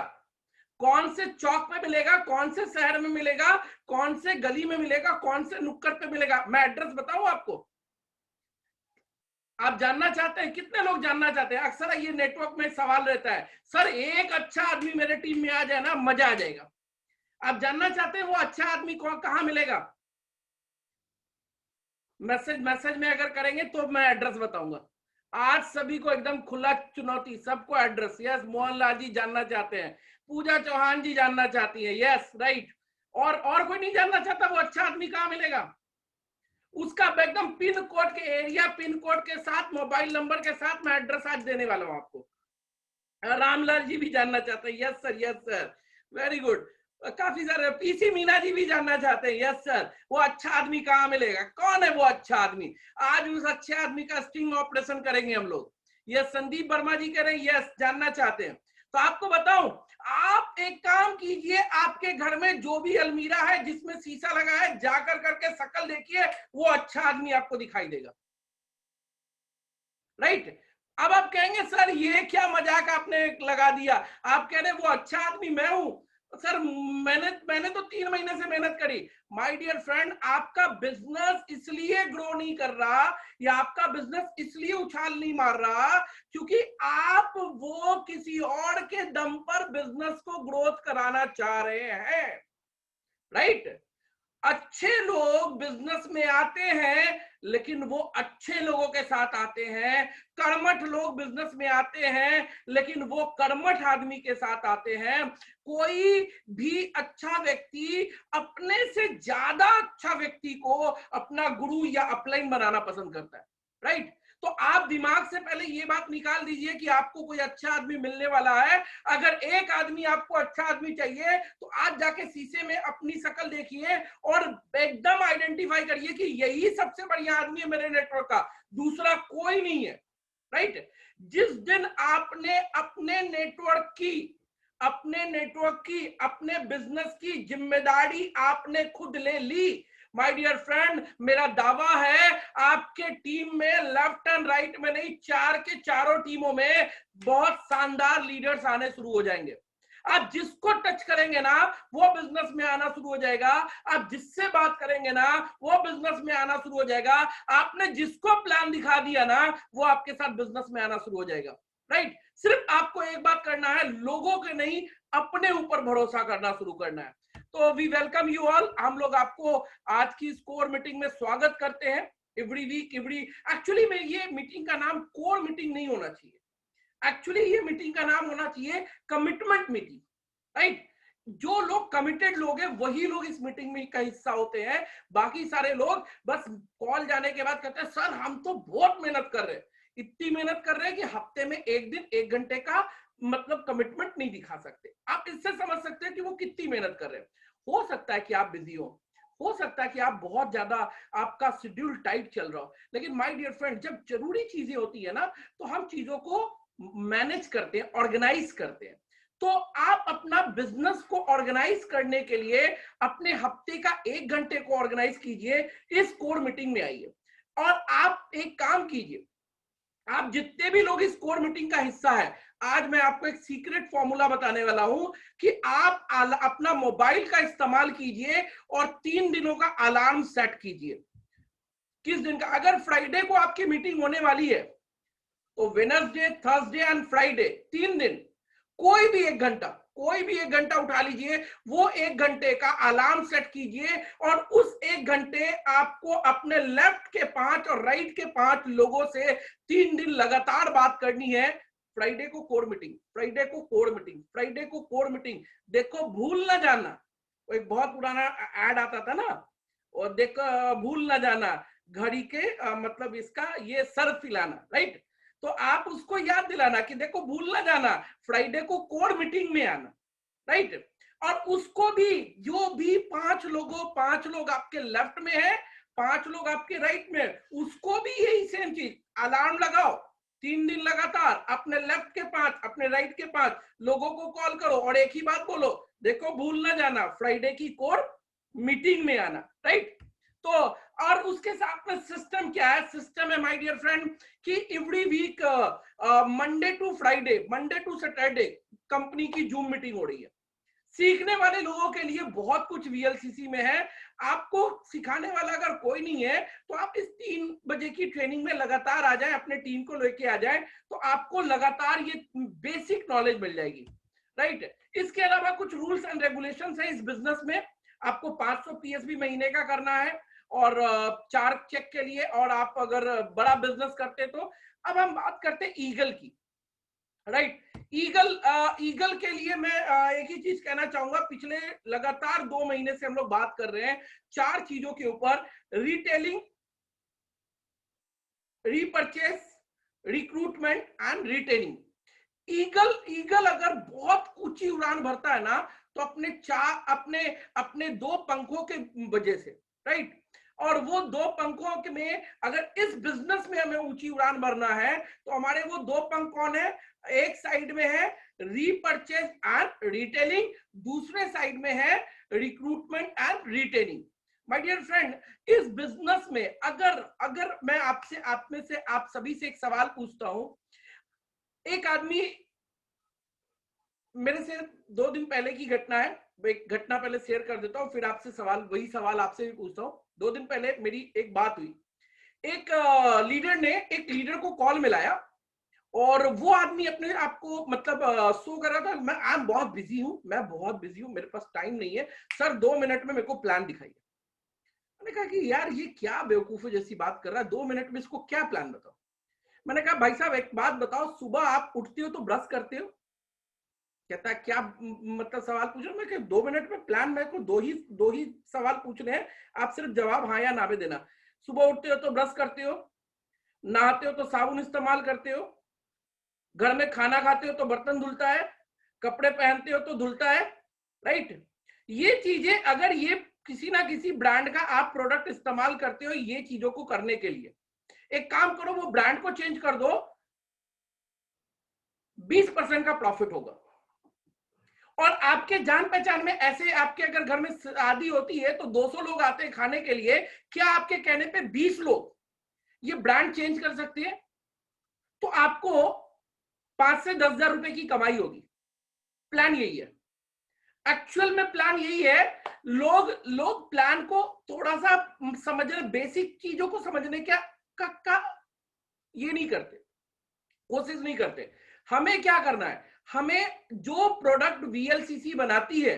कौन से चौक पे मिलेगा? कौन से शहर में मिलेगा? कौन से गली में मिलेगा? कौन से नुक्कड़ पे मिलेगा? मैं एड्रेस बताऊं आपको? आप जानना चाहते हैं? कितने लोग जानना चाहते हैं? अक्सर ये नेटवर्क में सवाल रहता है, सर एक अच्छा आदमी मेरे टीम में आ जाए ना, मजा आ जाएगा। आप जानना चाहते हैं वो अच्छा आदमी कहां मिलेगा? मैसेज में अगर करेंगे तो मैं एड्रेस बताऊंगा। आज सभी को एकदम खुला चुनौती, सबको एड्रेस। यस, मोहनलाल जी जानना चाहते हैं, पूजा चौहान जी जानना चाहती है, यस राइट। और कोई नहीं जानना चाहता वो अच्छा आदमी कहां मिलेगा? उसका एकदम पिन कोड के, एरिया पिन कोड के साथ, मोबाइल नंबर के साथ मैं एड्रेस आज देने वाला हूं आपको। रामलाल जी भी जानना चाहते हैं, yes sir, yes sir, very good. काफी सारे पीसी मीना जी भी जानना चाहते हैं। यस सर, वो अच्छा आदमी कहाँ मिलेगा? कौन है वो अच्छा आदमी? आज उस अच्छे आदमी का स्टिंग ऑपरेशन करेंगे हम लोग। यस, संदीप वर्मा जी कह रहे हैं यस, जानना चाहते हैं। तो आपको बताऊं, आप एक काम कीजिए, आपके घर में जो भी अलमीरा है जिसमें शीशा लगा है, जाकर करके शक्ल देखिए, वो अच्छा आदमी आपको दिखाई देगा। राइट? अब आप कहेंगे सर ये क्या मजाक आपने लगा दिया, आप कह रहे वो अच्छा आदमी मैं हूं। सर मैंने तो 3 महीने से मेहनत करी। माय डियर फ्रेंड, आपका बिजनेस इसलिए ग्रो नहीं कर रहा या आपका बिजनेस इसलिए उछाल नहीं मार रहा क्योंकि आप वो किसी और के दम पर बिजनेस को ग्रोथ कराना चाह रहे हैं। राइट? अच्छे लोग बिजनेस में आते हैं लेकिन वो अच्छे लोगों के साथ आते हैं। कर्मठ लोग बिजनेस में आते हैं लेकिन वो कर्मठ आदमी के साथ आते हैं। कोई भी अच्छा व्यक्ति अपने से ज्यादा अच्छा व्यक्ति को अपना गुरु या अपलाइन बनाना पसंद करता है। राइट? तो आप दिमाग से पहले ये बात निकाल दीजिए कि आपको कोई अच्छा आदमी मिलने वाला है। अगर एक आदमी आपको अच्छा आदमी चाहिए तो आज जाके शीशे में अपनी शक्ल देखिए और एकदम आइडेंटिफाई करिए कि यही सबसे बढ़िया आदमी है मेरे नेटवर्क का, दूसरा कोई नहीं है। राइट? जिस दिन आपने अपने नेटवर्क की अपने बिजनेस की जिम्मेदारी आपने खुद ले ली, माय डियर फ्रेंड, मेरा दावा है आपके टीम में लेफ्ट एंड राइट में नहीं, 4 के चारों टीमों में बहुत शानदार लीडर्स आने शुरू हो जाएंगे। आप जिसको टच करेंगे ना वो बिजनेस में आना शुरू हो जाएगा। आप जिससे बात करेंगे ना वो बिजनेस में आना शुरू हो जाएगा। आपने जिसको प्लान दिखा दिया ना वो आपके साथ बिजनेस में आना शुरू हो जाएगा। राइट? सिर्फ आपको एक बात करना है, लोगों के नहीं अपने ऊपर भरोसा करना शुरू करना है। तो वी वेलकम यू ऑल। हम लोग आपको आज की कोर मीटिंग में स्वागत करते हैं। एवरी वीक एक्चुअली में ये मीटिंग का नाम कोर मीटिंग नहीं होना चाहिए। एक्चुअली ये मीटिंग का नाम होना चाहिए कमिटमेंट मीटिंग। राइट? जो लोग कमिटेड लोग हैं वही लोग इस मीटिंग में का हिस्सा होते हैं। बाकी सारे लोग बस कॉल जाने के बाद कहते हैं सर हम तो बहुत मेहनत कर रहे हैं, इतनी मेहनत कर रहे हैं कि हफ्ते में एक दिन 1 घंटे का मतलब कमिटमेंट नहीं दिखा सकते। आप इससे समझ सकते हैं कि वो कितनी मेहनत कर रहे हैं। हो सकता है कि आप बिजी हो सकता है कि आप बहुत ज्यादा आपका शेड्यूल टाइट चल रहा हो, लेकिन माय डियर फ्रेंड, जब जरूरी चीजें होती है ना तो हम चीजों को मैनेज करते हैं, ऑर्गेनाइज करते हैं। तो आप अपना बिजनेस को ऑर्गेनाइज करने के लिए अपने हफ्ते का 1 घंटे को ऑर्गेनाइज कीजिए, इस कोर मीटिंग में आइए। और आप एक काम कीजिए, आप जितने भी लोग इस कोर मीटिंग का हिस्सा है, आज मैं आपको एक सीक्रेट फॉर्मूला बताने वाला हूं कि आप अपना मोबाइल का इस्तेमाल कीजिए और 3 दिनों का अलार्म सेट कीजिए। किस दिन का? अगर फ्राइडे को आपकी मीटिंग होने वाली है तो वेडनेसडे, थर्सडे एंड फ्राइडे 3 दिन कोई भी 1 घंटा उठा लीजिए। वो 1 घंटे का अलार्म सेट कीजिए और उस 1 घंटे आपको अपने लेफ्ट के 5 और राइट के 5 लोगों से 3 दिन लगातार बात करनी है। फ्राइडे को कोर मीटिंग, फ्राइडे को कोर मीटिंग, फ्राइडे को कोर मीटिंग। देखो भूल ना जाना, वो एक बहुत पुराना ऐड आता था ना, और देखो भूल ना जाना घड़ी के मतलब इसका ये सर पिलाना। राइट? तो आप उसको याद दिलाना कि देखो भूल ना जाना, फ्राइडे को कोर मीटिंग में आना। राइट? और उसको भी जो भी 5 लोग आपके लेफ्ट में है, 5 लोग आपके राइट में, उसको भी यही सेम चीज, अलार्म लगाओ 3 दिन लगातार, अपने लेफ्ट के 5 अपने राइट के 5 लोगों को कॉल करो और एक ही बात बोलो, देखो भूल ना जाना फ्राइडे की कोर मीटिंग में आना। राइट? तो और उसके साथ में सिस्टम क्या है? सिस्टम है माय डियर फ्रेंड कि every week Monday to Friday, Monday to Saturday company की जूम मीटिंग हो रही है। सीखने वाले लोगों के लिए बहुत कुछ वीएलसीसी में है। आपको सिखाने वाला अगर कोई नहीं है तो आप इस 3 बजे की ट्रेनिंग में लगातार आ जाएं, अपने टीम को लेके आ जाएं, तो आपको लगातार ये बेसिक नॉलेज मिल जाएगी। राइट? इसके अलावा कुछ रूल्स एंड रेगुलेशंस है इस बिजनेस में। आपको 500 पीएसबी महीने का करना है और 4 चेक के लिए, और आप अगर बड़ा बिजनेस करते तो। अब हम बात करते हैं ईगल की। राइट? ईगल के लिए मैं एक ही चीज कहना चाहूंगा, पिछले लगातार 2 महीने से हम लोग बात कर रहे हैं 4 चीजों के ऊपर: retailing, repurchase, recruitment and retaining. Eagle अगर बहुत ऊंची उड़ान भरता है ना तो अपने अपने दो पंखों के वजह से, राइट। और वो दो पंखों के में अगर इस बिजनेस में हमें ऊंची उड़ान भरना है तो हमारे वो दो पंख कौन है? एक साइड में है रीपर्चेज एंड रिटेलिंग, दूसरे साइड में है recruitment and retaining. My dear friend, इस बिजनेस में अगर अगर मैं आपसे, आप में से, आप सभी से एक सवाल पूछता हूं। एक आदमी, मेरे से 2 दिन पहले की घटना है, एक घटना पहले शेयर कर देता हूं, फिर आपसे सवाल, वही सवाल आपसे भी पूछता हूं। 2 दिन पहले मेरी एक बात हुई। एक लीडर ने एक लीडर को कॉल मिलाया और वो आदमी अपने आप को मतलब शो कर रहा था, मैं बहुत बिजी हूं, मैं बहुत बिजी हूं, मेरे पास टाइम नहीं है सर, 2 मिनट में मेरे को प्लान दिखाइए। मैंने कहा कि यार ये क्या बेवकूफी जैसी बात कर रहा है, 2 मिनट में इसको क्या प्लान बताओ। मैंने कहा भाई साहब एक बात बताओ, सुबह आप उठते हो तो ब्रश करते हो? कहता है क्या मतलब सवाल पूछ रहे हो? मैं 2 मिनट में प्लान, मेरे को दो ही सवाल पूछने हैं, आप सिर्फ जवाब हाँ या ना में देना। सुबह उठते हो तो ब्रश करते हो, नहाते हो तो साबुन इस्तेमाल करते हो, घर में खाना खाते हो तो बर्तन धुलता है, कपड़े पहनते हो तो धुलता है, राइट। ये चीजें अगर ये किसी ना किसी ब्रांड का आप प्रोडक्ट इस्तेमाल करते हो ये चीजों को करने के लिए, एक काम करो, वो ब्रांड को चेंज कर दो, 20% का प्रॉफिट होगा। और आपके जान पहचान में ऐसे, आपके अगर घर में शादी होती है तो 200 लोग आते हैं खाने के लिए, क्या आपके कहने पे 20 लोग ये ब्रांड चेंज कर सकते हैं? तो आपको 5 से 10 हजार रुपए की कमाई होगी। प्लान यही है, एक्चुअल में प्लान यही है। लोग लोग प्लान को थोड़ा सा समझने, बेसिक चीजों को समझने का ये नहीं करते, कोशिश नहीं करते। हमें क्या करना है? हमें जो प्रोडक्ट वीएलसीसी बनाती है,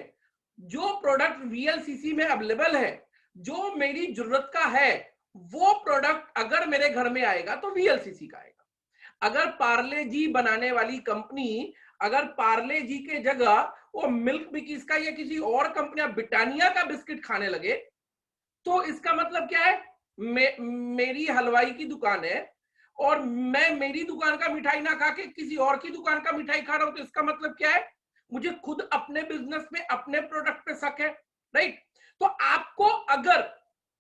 जो प्रोडक्ट वीएलसीसी में अवेलेबल है, जो मेरी जरूरत का है, वो प्रोडक्ट अगर मेरे घर में आएगा तो वीएलसीसी का आएगा। अगर पार्ले जी बनाने वाली कंपनी, अगर पार्ले जी के जगह वो मिल्क बिकीज का या किसी और कंपनी ब्रिटानिया का बिस्किट खाने लगे, तो इसका मतलब क्या है? मेरी हलवाई की दुकान है और मैं मेरी दुकान का मिठाई ना खा के किसी और की दुकान का मिठाई खा रहा हूं, तो इसका मतलब क्या है? मुझे खुद अपने बिजनेस में, अपने प्रोडक्ट पे शक है, राइट। तो आपको अगर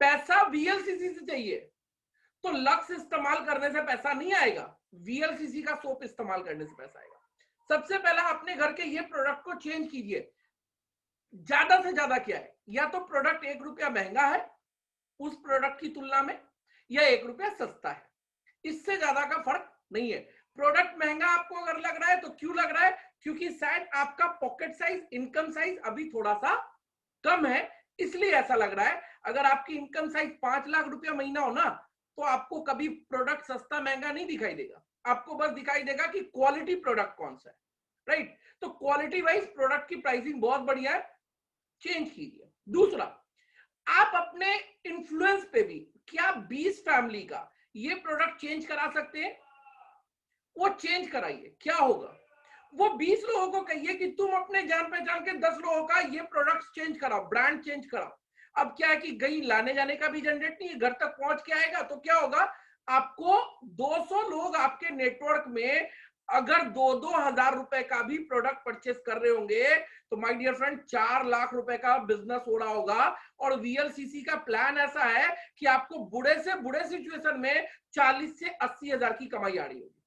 पैसा वीएलसीसी से चाहिए तो लक्स इस्तेमाल करने से पैसा नहीं आएगा, वीएलसीसी का सोप इस्तेमाल करने से पैसा आएगा। सबसे पहला अपने घर के ये प्रोडक्ट को चेंज कीजिए। ज्यादा से ज्यादा क्या है, या तो प्रोडक्ट 1 रुपया महंगा है उस प्रोडक्ट की तुलना में, या 1 रुपया सस्ता है, इससे ज्यादा का फर्क नहीं है। प्रोडक्ट महंगा आपको अगर लग रहा है तो क्यों लग रहा है? क्योंकि शायद आपका पॉकेट साइज, इनकम साइज अभी थोड़ा सा कम है, इसलिए ऐसा लग रहा है। अगर आपकी इनकम साइज 5 लाख रुपया महीना हो ना, तो आपको कभी प्रोडक्ट सस्ता महंगा नहीं दिखाई देगा, आपको बस दिखाई देगा कि क्वालिटी प्रोडक्ट कौन सा है, राइट। तो क्वालिटी वाइज प्रोडक्ट की प्राइसिंग बहुत बढ़िया है, चेंज कीजिए। दूसरा, आप अपने इन्फ्लुएंस पे भी क्या 20 फैमिली का ये प्रोडक्ट चेंज करा सकते हैं? वो चेंज कराइए। क्या होगा? वो 20 लोगों को कहिए कि तुम अपने जान पहचान के 10 लोगों का ये प्रोडक्ट चेंज कराओ, ब्रांड चेंज कराओ। अब क्या है कि कहीं लाने जाने का भी झंझट नहीं है, घर तक पहुंच के आएगा। तो क्या होगा? आपको 200 लोग आपके नेटवर्क में अगर 2-2 हजार रुपए का भी प्रोडक्ट परचेस कर रहे होंगे, तो माय डियर फ्रेंड 4 लाख रुपए का बिजनेस हो रहा होगा। और वीएलसीसी का प्लान ऐसा है कि आपको बुढ़े से बुढ़े सिचुएशन में 40 से 80 हजार की कमाई आ रही होगी,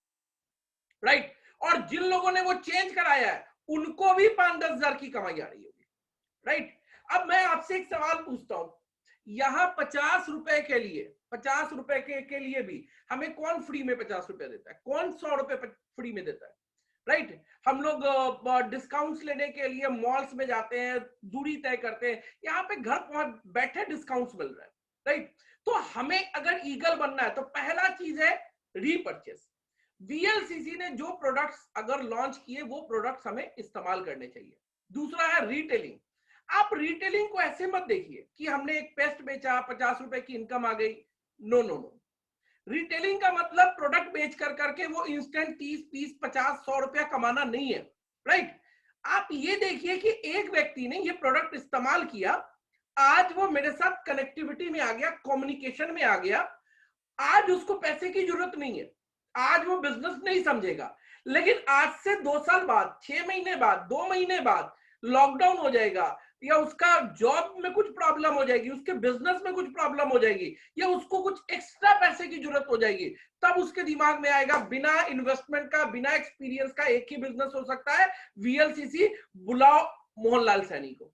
राइट। और जिन लोगों ने वो चेंज कराया है उनको भी 5-10 हजार की कमाई आ रही होगी, राइट। अब मैं आपसे एक सवाल पूछता हूं, यहां 50 रुपए के लिए, 50 रुपए के लिए भी हमें कौन फ्री में 50 रुपए देता है? कौन 100 रुपए फ्री में देता है, राइट। हम लोग डिस्काउंट्स लेने के लिए मॉल्स में जाते हैं, दूरी तय करते हैं, यहाँ पे घर पहुंच बैठे डिस्काउंट्स मिल रहा है, राइट। तो हमें अगर ईगल बनना है तो पहला चीज है रीपर्चेस। वीएलसीसी ने जो प्रोडक्ट्स अगर लॉन्च किए वो प्रोडक्ट्स हमें इस्तेमाल करने चाहिए। दूसरा है रिटेलिंग। आप रिटेलिंग को ऐसे मत देखिए कि हमने एक पेस्ट बेचा, 50 रुपए की इनकम आ गई। नो नो नो, रिटेलिंग का मतलब प्रोडक्ट बेच कर करके वो इंस्टेंट 30-20, 50-100 रुपया कमाना नहीं है, राइट। आप ये देखिए कि एक व्यक्ति ने ये प्रोडक्ट इस्तेमाल किया, आज वो मेरे साथ कनेक्टिविटी में आ गया, कम्युनिकेशन में आ गया, आज उसको पैसे की जरूरत नहीं है, आज वो बिजनेस नहीं समझेगा। लेकिन आज से 2 साल बाद, 6 महीने बाद, 2 महीने बाद लॉकडाउन हो जाएगा, या उसका जॉब में कुछ प्रॉब्लम हो जाएगी, उसके बिजनेस में कुछ प्रॉब्लम हो जाएगी, या उसको कुछ एक्स्ट्रा पैसे की जरूरत हो जाएगी, तब उसके दिमाग में आएगा बिना इन्वेस्टमेंट का, बिना एक्सपीरियंस का एक ही बिजनेस हो सकता है, वीएलसीसी, बुलाओ मोहनलाल सैनी को,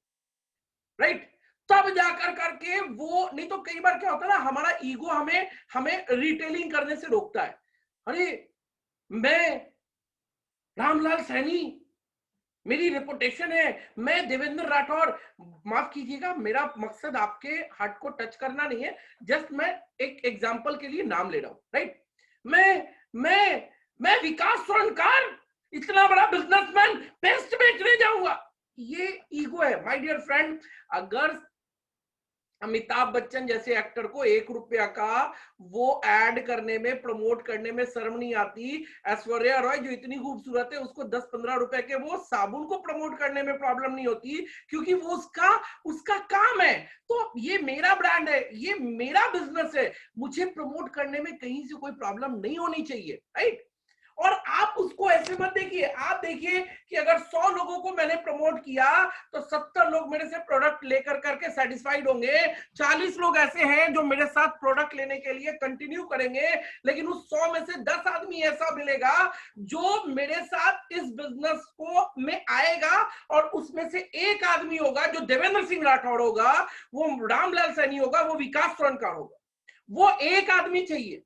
राइट? तब जाकर करके वो, नहीं तो कई बार क्या होता है ना, हमारा ईगो हमें हमें रिटेलिंग करने से रोकता है। अरे मैं रामलाल सैनी, मेरी रेपुटेशन है, मैं देवेंद्र राठौर, माफ कीजिएगा, मेरा मकसद आपके हार्ट को टच करना नहीं है, जस्ट मैं एक एग्जांपल के लिए नाम ले रहा हूं, राइट? मैं विकास स्वर्णकार, इतना बड़ा बिजनेसमैन, पेस्ट बेचने जाऊंगा, ये ईगो है माय डियर फ्रेंड। अगर अमिताभ बच्चन जैसे एक्टर को 1 रुपया का वो ऐड करने में, प्रमोट करने में शर्म नहीं आती, ऐश्वर्या रॉय जो इतनी खूबसूरत है उसको 10-15 रुपए के वो साबुन को प्रमोट करने में प्रॉब्लम नहीं होती, क्योंकि वो उसका उसका काम है। तो ये मेरा ब्रांड है, ये मेरा बिजनेस है, मुझे प्रमोट करने में कहीं से कोई प्रॉब्लम नहीं होनी चाहिए, राइट? और आप उसको ऐसे मत देखिए, आप देखिए कि अगर 100 लोगों को मैंने प्रमोट किया तो 70 लोग मेरे से प्रोडक्ट लेकर करके सेटिस्फाइड होंगे, 40 लोग ऐसे हैं जो मेरे साथ प्रोडक्ट लेने के लिए कंटिन्यू करेंगे, लेकिन उस 100 में से 10 आदमी ऐसा मिलेगा जो मेरे साथ इस बिजनेस को में आएगा, और उसमें से एक आदमी होगा जो देवेंद्र सिंह राठौड़ होगा, वो रामलाल सैनी होगा, वो विकास स्वर्णकार होगा। वो एक आदमी चाहिए,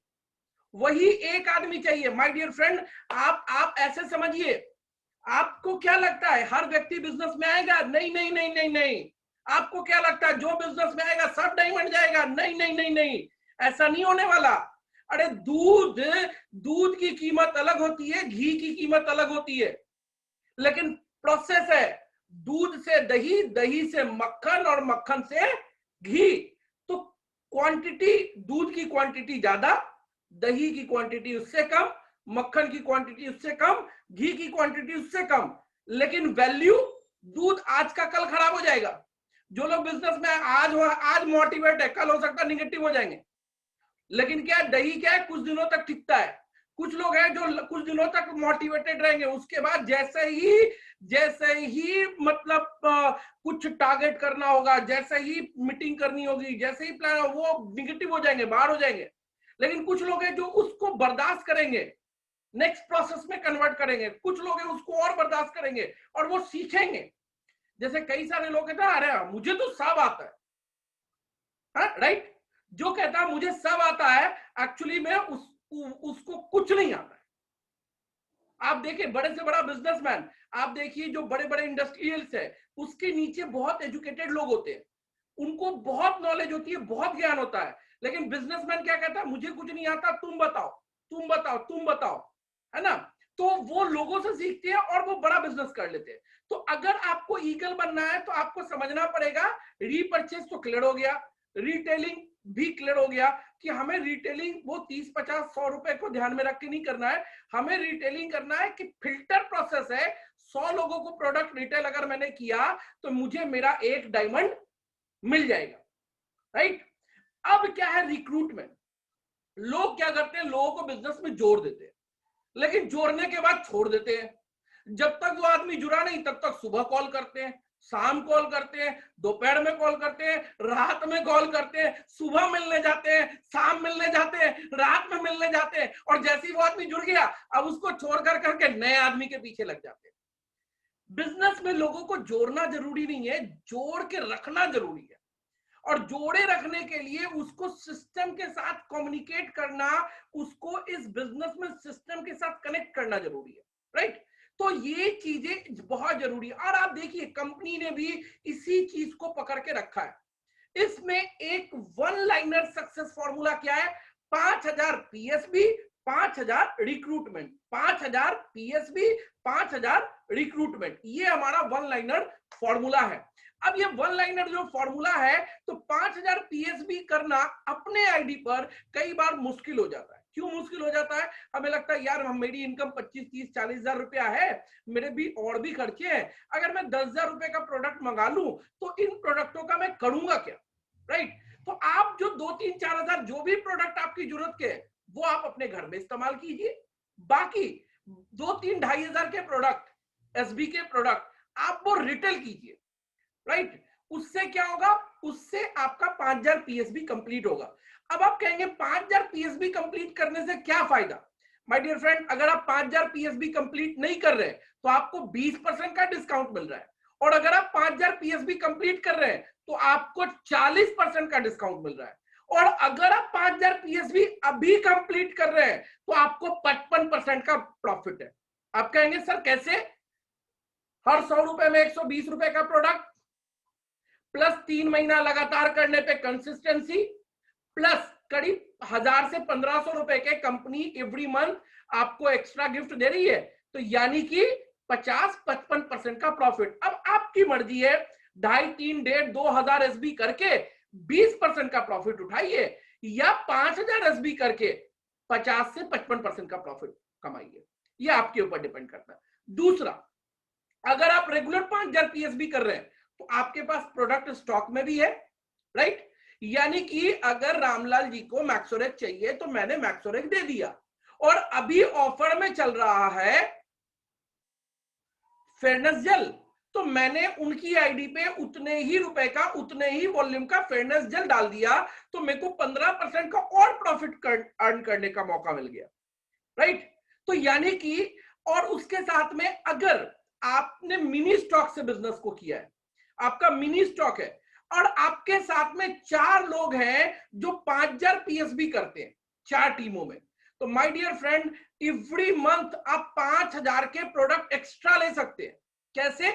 वही एक आदमी चाहिए माय डियर फ्रेंड। आप ऐसे समझिए, आपको क्या लगता है हर व्यक्ति बिजनेस में आएगा? नहीं नहीं नहीं नहीं नहीं। आपको क्या लगता है जो बिजनेस में आएगा सब डायमंड जाएगा? नहीं नहीं नहीं नहीं, ऐसा नहीं होने वाला। अरे दूध की कीमत अलग होती है, घी की कीमत अलग होती है, लेकिन प्रोसेस है दूध से दही, दही से मक्खन, और मक्खन से घी। तो क्वांटिटी, दूध की क्वांटिटी ज्यादा, दही की क्वांटिटी उससे कम, मक्खन की क्वांटिटी उससे कम, घी की क्वांटिटी उससे कम, लेकिन वैल्यू, दूध आज का कल खराब हो जाएगा। जो लोग बिजनेस में आज मोटिवेट है, कल हो सकता है निगेटिव हो जाएंगे। लेकिन क्या है, दही क्या है, कुछ दिनों तक टिकता है। कुछ लोग हैं जो कुछ दिनों तक मोटिवेटेड रहेंगे, उसके बाद जैसे ही मतलब कुछ टारगेट करना होगा, जैसे ही मीटिंग करनी होगी, जैसे ही प्लान, वो निगेटिव हो जाएंगे, बाहर हो जाएंगे। लेकिन कुछ लोग हैं जो उसको बर्दाश्त करेंगे, नेक्स्ट प्रोसेस में कन्वर्ट करेंगे। कुछ लोग हैं उसको और बर्दाश्त करेंगे और वो सीखेंगे। जैसे कई सारे लोग कहते हैं अरे मुझे तो सब आता है, राइट? जो कहता है मुझे सब आता है, एक्चुअली में उसको कुछ नहीं आता है। आप देखिए बड़े से बड़ा बिजनेसमैन, आप देखिए जो बड़े बड़े इंडस्ट्रियल्स है, उसके नीचे बहुत एजुकेटेड लोग होते हैं, उनको बहुत नॉलेज होती है, बहुत ज्ञान होता है। लेकिन बिजनेसमैन क्या कहता है, मुझे कुछ नहीं आता, तुम बताओ तुम बताओ तुम बताओ, है ना? तो वो लोगों से सीखते हैं और वो बड़ा बिजनेस कर लेते हैं। तो अगर आपको ईगल बनना है तो आपको समझना पड़ेगा, रीपर्चेस तो क्लियर हो गया, रिटेलिंग भी क्लियर हो गया कि हमें रिटेलिंग वो 30, 50, 100 रुपए को ध्यान में रख के नहीं करना है। हमें रिटेलिंग करना है कि फिल्टर प्रोसेस है, 100 लोगों को प्रोडक्ट रिटेल अगर मैंने किया तो मुझे मेरा एक डायमंड मिल जाएगा, राइट? अब क्या है, रिक्रूटमेंट। लोग क्या करते हैं, लोगों को बिजनेस में जोड़ देते हैं, लेकिन जोड़ने के बाद छोड़ देते हैं। जब तक वो आदमी जुड़ा नहीं तब तक सुबह कॉल करते हैं, शाम कॉल करते हैं, दोपहर में कॉल करते हैं, रात में कॉल करते हैं, सुबह मिलने जाते हैं, शाम मिलने जाते हैं, रात में मिलने जाते हैं, और जैसे ही वो आदमी जुड़ गया अब उसको छोड़ कर करके नए आदमी के पीछे लग जाते हैं। बिजनेस में लोगों को जोड़ना जरूरी नहीं है, जोड़ के रखना जरूरी है। और जोड़े रखने के लिए उसको सिस्टम के साथ कम्युनिकेट करना, उसको इस बिजनेस में सिस्टम के साथ कनेक्ट करना जरूरी है, राइट? तो ये चीजें बहुत जरूरी है। और आप देखिए कंपनी ने भी इसी चीज को पकड़ के रखा है। इसमें एक वन लाइनर सक्सेस फॉर्मूला क्या है, 5000 पीएसबी, 5000 रिक्रूटमेंट, 5000 पीएसबी, 5000 रिक्रूटमेंट, ये हमारा वन लाइनर फॉर्मूला है। अब ये वन लाइनर जो फॉर्मूला है, तो 5000 पीएसबी करना अपने आईडी पर कई बार मुश्किल हो जाता है। क्यों मुश्किल हो जाता है? हमें लगता है यार मेरी इनकम 25, 30, 40 हजार रुपया है, मेरे भी और भी खर्चे हैं, अगर मैं 10,000 रुपए का प्रोडक्ट मंगा लूं तो इन प्रोडक्टों का मैं करूंगा क्या, राइट? तो आप जो 2, 3, 4 हजार जो भी प्रोडक्ट आपकी जरूरत के वो आप अपने घर में इस्तेमाल कीजिए। बाकी 2, 3, 2,500 के प्रोडक्ट, एसबी के प्रोडक्ट आप वो रिटेल कीजिए, राइट। उससे क्या होगा, उससे आपका 5000 पीएसबी कंप्लीट होगा। अब आप कहेंगे 5000 पीएसबी कंप्लीट करने से क्या फायदा? माय डियर फ्रेंड, अगर आप 5000 पीएसबी कंप्लीट नहीं कर रहे तो आपको 20% का डिस्काउंट मिल रहा है, और अगर आप 5000 पीएसबी कंप्लीट कर रहे हैं तो आपको 40% का डिस्काउंट मिल रहा है, और अगर आप 5000 पीएसबी अभी कंप्लीट कर रहे हैं तो आपको 55% का प्रॉफिट है। आप कहेंगे सर कैसे? हर 100 रुपए में 120 रुपए का प्रोडक्ट, प्लस 3 महीना लगातार करने पे कंसिस्टेंसी, प्लस करीब 1000 से 1500 रुपए के कंपनी एवरी मंथ आपको एक्स्ट्रा गिफ्ट दे रही है, तो यानी कि 50-55% का प्रॉफिट। अब आपकी मर्जी है, 2.5 3 1.5 2000 एसबी करके 20% का प्रॉफिट उठाइए, या 5000 एसबी करके 50 से 55% का प्रॉफिट कमाइए। यह आपके ऊपर डिपेंड करता है। दूसरा, अगर आप रेगुलर 5000 पीएसबी कर रहे हैं तो आपके पास प्रोडक्ट स्टॉक में भी है, राइट। यानी कि अगर रामलाल जी को मैक्सोरेक चाहिए तो मैंने मैक्सोरेक दे दिया, और अभी ऑफर में चल रहा है फेयरनेस जेल, तो मैंने उनकी आईडी पे उतने ही रुपए का, उतने ही वॉल्यूम का फेयरनेस जेल डाल दिया, तो मेरे को 15% का और प्रॉफिट अर्न करने का मौका मिल गया, राइट। तो यानी कि, और उसके साथ में अगर आपने मिनी स्टॉक से बिजनेस को किया है, आपका मिनी स्टॉक है, और आपके साथ में 4 लोग हैं जो 5000 पीएसबी करते हैं 4 टीमों में, तो my dear friend, every month आप 5000 के प्रोडक्ट एक्स्ट्रा ले सकते हैं। कैसे?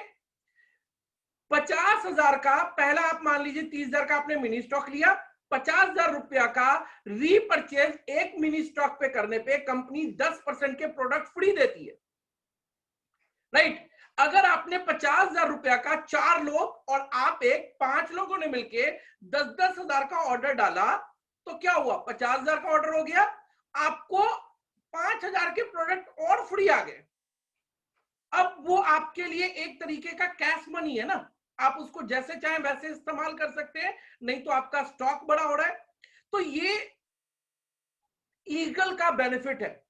50,000 का पहला, आप मान लीजिए 30,000 का आपने मिनी स्टॉक लिया, 50,000 रुपया का रीपरचेज एक मिनी स्टॉक पे करने पे कंपनी 10% के प्रोडक्ट फ्री देती है, राइट। अगर आपने 50,000 रुपया का 4 लोग और आप एक 5 लोगों ने मिलके 10,000 का ऑर्डर डाला, तो क्या हुआ? 50,000 का ऑर्डर हो गया, आपको 5,000 के प्रोडक्ट और फ्री आ गए। अब वो आपके लिए एक तरीके का कैश मनी है ना, आप उसको जैसे चाहें वैसे इस्तेमाल कर सकते हैं, नहीं तो आपका स्टॉक बड़ा हो रहा है। तो ये ईगल का बेनिफिट है,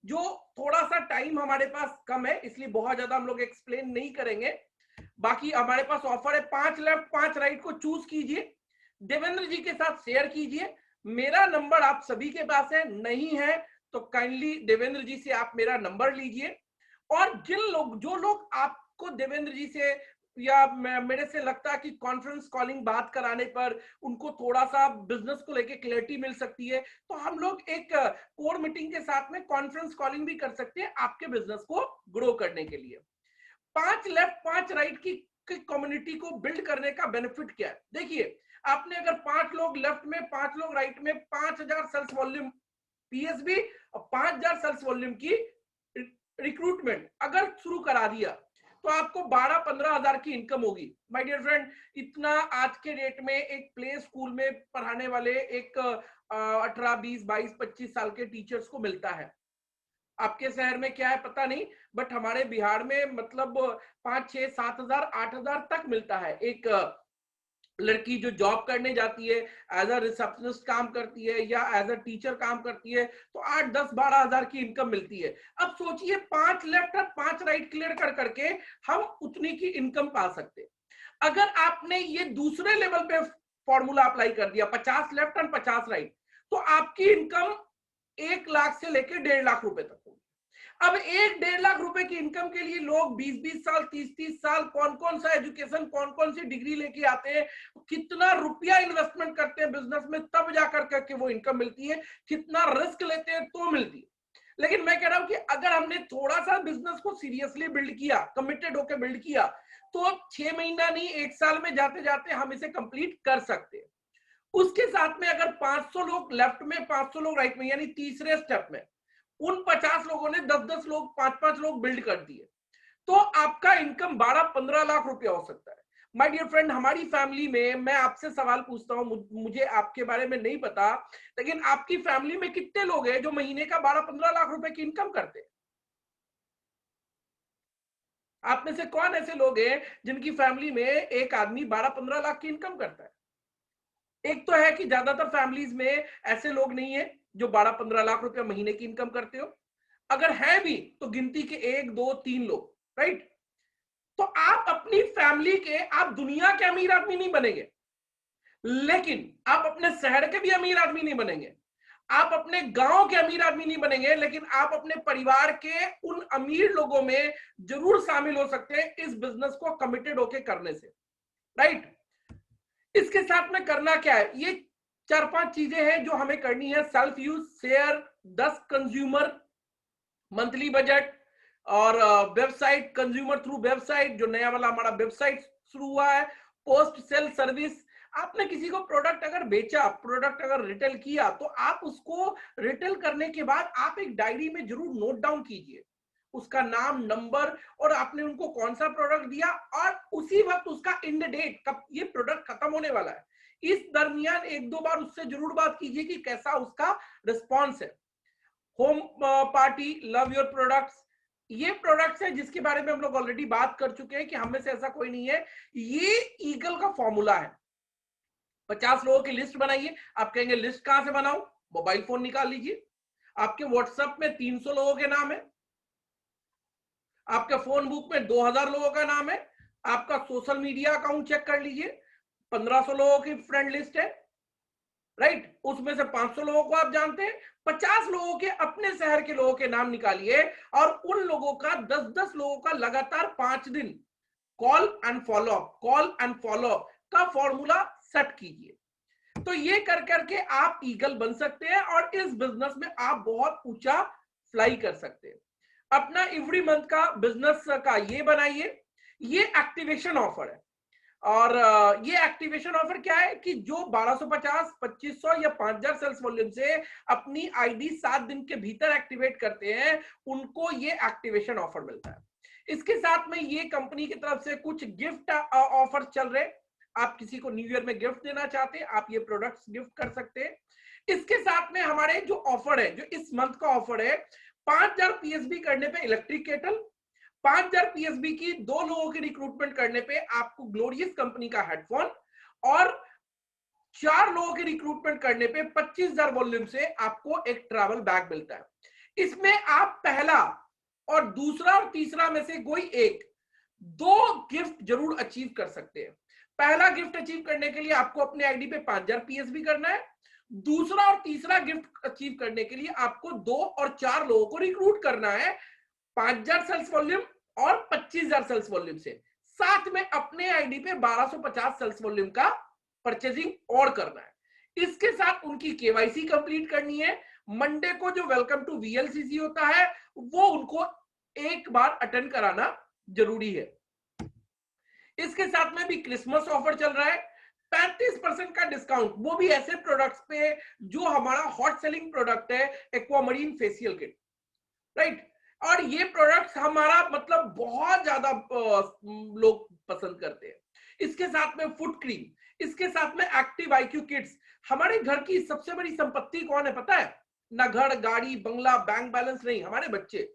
जो थोड़ा सा टाइम हमारे पास कम है इसलिए बहुत ज्यादा हम लोग एक्सप्लेन नहीं करेंगे। बाकी हमारे पास ऑफर है, 5 लेफ्ट 5 राइट को चूज कीजिए, देवेंद्र जी के साथ शेयर कीजिए। मेरा नंबर आप सभी के पास है, नहीं है तो काइंडली देवेंद्र जी से आप मेरा नंबर लीजिए, और जो लोग आपको देवेंद्र जी से या मेरे से लगता है कि कॉन्फ्रेंस कॉलिंग बात कराने पर उनको थोड़ा सा बिजनेस को लेके क्लैरिटी मिल सकती है, तो हम लोग एक कोर मीटिंग के साथ में कॉन्फ्रेंस कॉलिंग भी कर सकते हैं आपके बिजनेस को ग्रो करने के लिए। 5 लेफ्ट 5 राइट की कम्युनिटी को बिल्ड करने का बेनिफिट क्या है? देखिए, आपने अगर 5 लोग लेफ्ट में 5 लोग राइट में 5000 सेल्स वॉल्यूम पीएसबी और 5000 सेल्स वॉल्यूम की रिक्रूटमेंट अगर शुरू करा दिया, तो आपको 12-15 हजार की इनकम होगी। माय डियर फ्रेंड, इतना आज के डेट में एक प्ले स्कूल में पढ़ाने वाले एक 18, 20, 22, 25 साल के टीचर्स को मिलता है। आपके शहर में क्या है पता नहीं, बट हमारे बिहार में मतलब 5, 6, 7 हजार 8 हजार तक मिलता है। एक लड़की जो जॉब करने जाती है, एज अ रिसेप्शनिस्ट काम करती है या एज अ टीचर काम करती है, तो 8, 10, 12 हजार की इनकम मिलती है। अब सोचिए 5 लेफ्ट और 5 राइट क्लियर कर करके हम उतनी की इनकम पा सकते हैं। अगर आपने ये दूसरे लेवल पे फॉर्मूला अप्लाई कर दिया, 50 लेफ्ट और 50 राइट, तो आपकी इनकम 1 लाख से लेकर 1.5 लाख रुपए तक होगी। अब 1-1.5 लाख रुपए की इनकम के लिए लोग 20-20 साल 30-30 साल कौन कौन सा एजुकेशन, कौन कौन सी डिग्री लेके आते हैं, कितना रुपया इन्वेस्टमेंट करते हैं बिजनेस में, तब जाकर करके वो इनकम मिलती है, कितना रिस्क लेते हैं तो मिलती है। लेकिन मैं कह रहा हूं कि अगर हमने थोड़ा सा बिजनेस को सीरियसली बिल्ड किया, कमिटेड होकर बिल्ड किया, तो 6 महीना नहीं 1 साल में जाते जाते हम इसे कंप्लीट कर सकते हैं। उसके साथ में अगर 500 लोग लेफ्ट में 500 लोग राइट में, यानी तीसरे स्टेप में उन 50 लोगों ने 10-10 लोग 5-5 लोग बिल्ड कर दिए, तो आपका इनकम 12-15 लाख रुपया हो सकता है। माय डियर फ्रेंड, हमारी फैमिली में मैं आपसे सवाल पूछता हूं, मुझे आपके बारे में नहीं पता, लेकिन आपकी फैमिली में कितने लोग हैं जो महीने का 12-15 लाख रुपए की इनकम करते हैं? आप में से कौन ऐसे लोग हैं जिनकी फैमिली में एक आदमी 12-15 लाख की इनकम करता है? एक तो है कि ज्यादातर फैमिलीज में ऐसे लोग नहीं है जो 12-15 लाख रुपया महीने की इनकम करते हो। अगर है भी तो गिनती के 1, 2, 3 लोग, राइट। तो आप अपनी फैमिली के, आप दुनिया के अमीर आदमी नहीं बनेंगे, लेकिन आप अपने शहर के भी अमीर आदमी नहीं बनेंगे, आप अपने गांव के अमीर आदमी नहीं बनेंगे, लेकिन आप अपने परिवार के उन अमीर लोगों में जरूर शामिल हो सकते हैं इस बिजनेस को कमिटेड होके करने से, राइट। इसके साथ में करना क्या है, ये 4-5 चीजें हैं जो हमें करनी है। Self use, share, 10 consumer, monthly budget, और वेबसाइट, कंज्यूमर थ्रू वेबसाइट, जो नया वाला हमारा वेबसाइट शुरू हुआ है, पोस्ट सेल सर्विस। आपने किसी को प्रोडक्ट अगर बेचा, प्रोडक्ट अगर रिटेल किया, तो आप उसको रिटेल करने के बाद आप एक डायरी में जरूर नोट डाउन कीजिए उसका नाम, नंबर, और आपने उनको कौन सा प्रोडक्ट दिया, और उसी वक्त उसका एंड डेट, कब ये प्रोडक्ट खत्म होने वाला है। इस दरमियान 1-2 बार उससे जरूर बात कीजिए कि कैसा उसका रिस्पॉन्स है। Home party, love your products, ये प्रोडक्ट्स है जिसके बारे में हम लोग ऑलरेडी बात कर चुके हैं कि हम में से ऐसा कोई नहीं है। ये ईगल का फॉर्मूला है। 50 लोगों की लिस्ट बनाइए। आप कहेंगे लिस्ट कहां से बनाऊं? मोबाइल फोन निकाल लीजिए, आपके व्हाट्सएप में 300 लोगों के नाम है, आपके फोन बुक में 2000 लोगों का नाम है, आपका सोशल मीडिया अकाउंट चेक कर लीजिए, 1500 लोगों की फ्रेंड लिस्ट है, राइट। उसमें से 500 लोगों को आप जानते हैं। 50 लोगों के अपने शहर के लोगों के नाम निकालिए, और उन लोगों का 10-10 लोगों का लगातार 5 दिन call and follow up, call and follow up का फॉर्मूला सेट कीजिए। तो ये कर करके आप ईगल बन सकते हैं, और इस बिजनेस में आप बहुत ऊंचा फ्लाई कर सकते हैं। अपना एवरी मंथ का बिजनेस का ये बनाइए। ये एक्टिवेशन ऑफर है, और ये एक्टिवेशन ऑफर क्या है कि जो 1250, 2500 या 5000 सेल्स वॉल्यूम से अपनी आईडी 7 दिन के भीतर एक्टिवेट करते हैं, उनको ये एक्टिवेशन ऑफर मिलता है। इसके साथ में ये कंपनी की तरफ से कुछ गिफ्ट ऑफर चल रहे। आप किसी को न्यू ईयर में गिफ्ट देना चाहते हैं, आप ये प्रोडक्ट्स गिफ्ट कर सकते हैं। इसके साथ में हमारे जो ऑफर है, जो इस मंथ का ऑफर है, 5000 पीएसबी करने पे इलेक्ट्रिक केटल, 5000 पीएसबी की 2 लोगों की रिक्रूटमेंट करने पे आपको ग्लोरियस कंपनी का हेडफोन, और 4 लोगों की रिक्रूटमेंट करने पे 25000 वॉल्यूम से आपको एक ट्रैवल बैग मिलता है। इसमें आप पहला और दूसरा और तीसरा में से कोई एक 2 गिफ्ट जरूर अचीव कर सकते हैं। पहला गिफ्ट अचीव करने के लिए आपको अपने आईडी पे 5000 पीएसबी करना है। दूसरा और तीसरा गिफ्ट अचीव करने के लिए आपको 2 और 4 लोगों को रिक्रूट करना है, 5000 सेल्स वॉल्यूम और 25000 सेल्स वॉल्यूम से। साथ में अपने आईडी पे 1250 सेल्स वॉल्यूम का परचेजिंग और करना है। इसके साथ उनकी केवाईसी कंप्लीट करनी है। मंडे को जो वेलकम टू वीएलसीसी होता है, वो उनको एक बार अटेंड कराना जरूरी है। इसके साथ में भी क्रिसमस ऑफर चल रहा है, 35% का डिस्काउंट, वो भी ऐसे प्रोडक्ट्स पे जो हमारा हॉट सेलिंग प्रोडक्ट है, एक्वामरीन फेशियल किट, राइट। और ये प्रोडक्ट्स हमारा मतलब बहुत ज्यादा लोग पसंद करते हैं। इसके साथ में फुट क्रीम, इसके साथ में एक्टिव आईक्यू किट्स। हमारे घर की सबसे बड़ी संपत्ति कौन है पता है? ना घर, गाड़ी, बंगला, बैंक बैलेंस नहीं, हमारे बच्चे।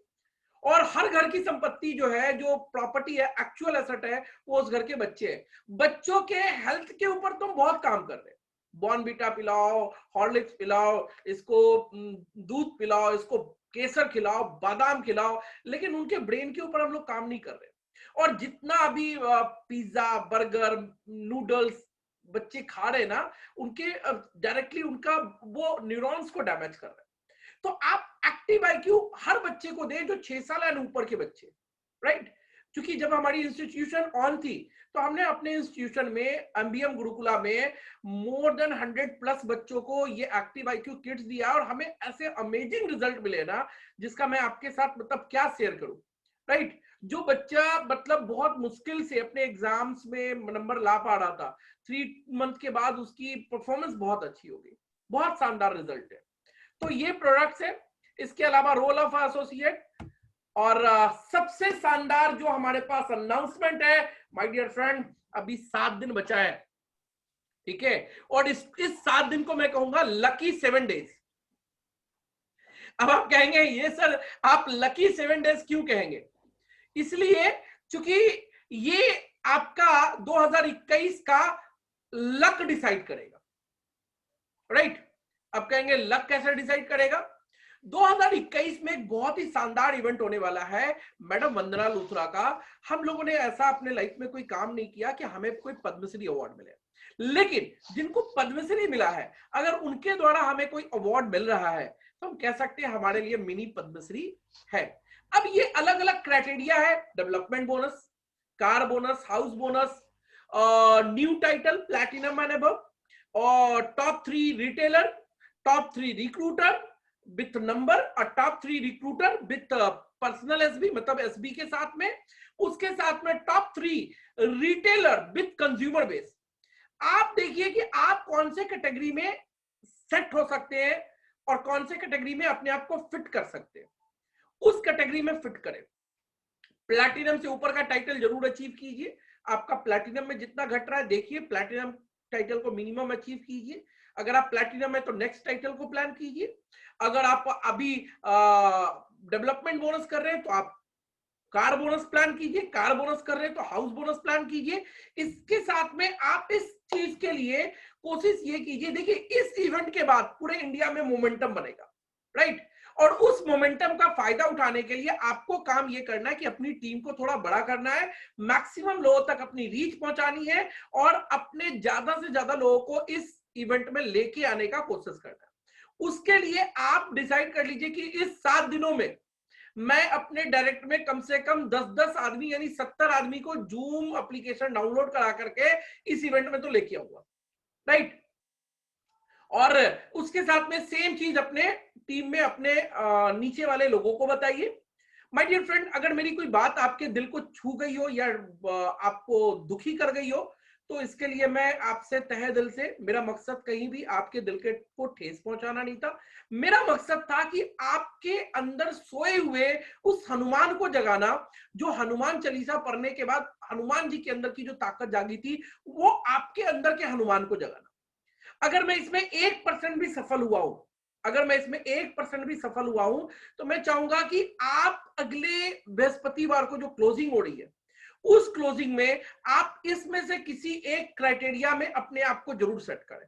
और हर घर की संपत्ति जो है, जो प्रॉपर्टी है, एक्चुअल एसेट है, वो उस घर के बच्चे हैं। बच्चों के हेल्थ के ऊपर तुम बहुत काम कर रहे हैं। बॉर्नविटा पिलाओ, हॉर्लिक्स पिलाओ, इसको दूध पिलाओ, इसको केसर खिलाओ, बादाम खिलाओ, लेकिन उनके ब्रेन के ऊपर हम लोग काम नहीं कर रहे। और जितना अभी पिज्जा, बर्गर, नूडल्स बच्चे खा रहे हैं ना, उनके डायरेक्टली उनका वो न्यूरॉन्स को डैमेज कर रहे हैं। तो आप एक्टिव आईक्यू हर बच्चे को दें, जो 6 साल एंड ऊपर के बच्चे, राइट। क्योंकि जब हमारी इंस्टीट्यूशन ऑन थी, तो हमने अपने इंस्टीट्यूशन में, एमबीएम गुरुकुला में, मोर देन 100+ बच्चों को ये एक्टिव आईक्यू किट्स दिया, और हमें ऐसे अमेजिंग रिजल्ट मिले ना, जिसका मैं आपके साथ मतलब क्या शेयर करूं, राइट। जो बच्चा मतलब बहुत मुश्किल से अपने एग्जाम्स में नंबर ला पा रहा था, 3 मंथ के बाद उसकी परफॉर्मेंस बहुत अच्छी हो गई, बहुत शानदार रिजल्ट है। तो ये प्रोडक्ट्स है। इसके अलावा रोल ऑफ एसोसिएट, और सबसे शानदार जो हमारे पास अनाउंसमेंट है, माय डियर फ्रेंड, अभी 7 दिन बचा है, ठीक है। और इस 7 दिन को मैं कहूंगा लकी 7 डेज। अब आप कहेंगे ये सर आप लकी 7 डेज क्यों कहेंगे? इसलिए क्योंकि ये आपका 2021 का लक डिसाइड करेगा, राइट। अब कहेंगे लक कैसे डिसाइड करेगा? 2021 में एक बहुत ही शानदार इवेंट होने वाला है मैडम वंदना लूथरा का। हम लोगों ने ऐसा अपने लाइफ में कोई काम नहीं किया कि हमें कोई पद्मश्री अवार्ड मिले, लेकिन जिनको पद्मश्री मिला है अगर उनके द्वारा हमें कोई अवार्ड मिल रहा है तो हम कह सकते हैं हमारे लिए मिनी पद्मश्री है। अब ये अलग अलग क्राइटेरिया है, development bonus, car bonus, house bonus, new title platinum and above, और top 3 retailer, top 3 recruiter with number, और top 3 recruiter with personal SB, मतलब एसबी के साथ में, उसके साथ में top 3 retailer with consumer base. आप देखिए कि आप कौन से कैटेगरी में सेट हो सकते हैं और कौन से कैटेगरी में अपने आप को फिट कर सकते हैं, उस कैटेगरी में फिट करें। प्लैटिनम से ऊपर का टाइटल जरूर अचीव कीजिए। आपका प्लैटिनम में जितना घट रहा है देखिए, प्लैटिनम टाइटल को मिनिमम अचीव कीजिए। अगर आप प्लैटिनम है तो नेक्स्ट टाइटल को प्लान कीजिए। अगर आप अभी डेवलपमेंट बोनस कर रहे हैं तो आप कार बोनस प्लान कीजिए, कार बोनस कर रहे हैं तो हाउस बोनस प्लान कीजिए। इसके साथ में आप इस चीज के लिए कोशिश ये कीजिए, देखिए इस इवेंट के बाद पूरे इंडिया में मोमेंटम बनेगा, राइट? और उस मोमेंटम का फायदा उठाने के लिए आपको काम ये करना है कि अपनी टीम को थोड़ा बड़ा करना है, मैक्सिमम लोगों तक अपनी रीच पहुंचानी है और अपने ज्यादा से ज्यादा लोगों को इस इवेंट में लेके आने का कोशिश करना है। उसके लिए आप डिसाइड कर लीजिए कि इस 7 दिनों में मैं अपने डायरेक्ट में कम से कम 10-10 आदमी यानी 70 आदमी को जूम एप्लीकेशन डाउनलोड करा करके इस इवेंट में तो लेके आऊंगा, राइट? और उसके साथ में सेम चीज अपने टीम में अपने नीचे वाले लोगों को बताइए। माय डियर फ्रेंड, अगर मेरी कोई बात आपके दिल को छू गई हो या आपको दुखी कर गई हो तो इसके लिए मैं आपसे तहे दिल से, मेरा मकसद कहीं भी आपके दिल के को ठेस पहुंचाना नहीं था। मेरा मकसद था कि आपके अंदर सोए हुए उस हनुमान को जगाना, जो हनुमान चालीसा पढ़ने के बाद हनुमान जी के अंदर की जो ताकत जागी थी, वो आपके अंदर के हनुमान को जगाना। अगर मैं इसमें 1% भी सफल हुआ हूं, अगर मैं इसमें 1% भी सफल हुआ हूं तो मैं चाहूंगा कि आप अगले बृहस्पतिवार को जो क्लोजिंग हो रही है उस क्लोजिंग में आप इसमें से किसी एक क्राइटेरिया में अपने आप को जरूर सेट करें,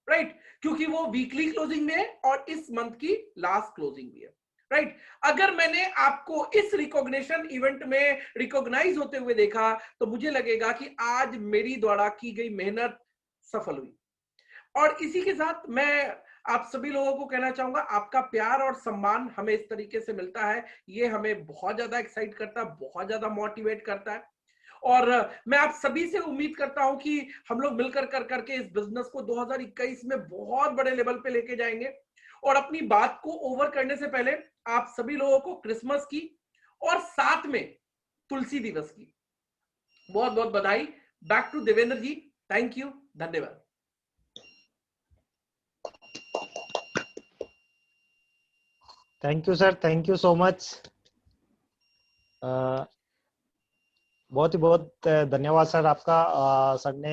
राइट? क्योंकि वो वीकली क्लोजिंग में है और इस मंथ की लास्ट क्लोजिंग भी है, राइट? अगर मैंने आपको इस रिकॉग्निशन इवेंट में रिकॉग्नाइज होते हुए देखा तो मुझे लगेगा कि आज मेरी द्वारा की गई मेहनत सफल हुई। और इसी के साथ मैं आप सभी लोगों को कहना चाहूंगा, आपका प्यार और सम्मान हमें इस तरीके से मिलता है, ये हमें बहुत ज्यादा एक्साइट करता है, बहुत ज्यादा मोटिवेट करता है। और मैं आप सभी से उम्मीद करता हूं कि हम लोग मिलकर कर करके इस बिजनेस को 2021 में बहुत बड़े लेवल पे लेके जाएंगे। और अपनी बात को ओवर करने से पहले आप सभी लोगों को क्रिसमस की और साथ में तुलसी दिवस की बहुत बहुत बधाई। Back to Devendra ji, thank you, धन्यवाद। Thank you sir, thank you so much. बहुत ही बहुत धन्यवाद सर आपका। सर ने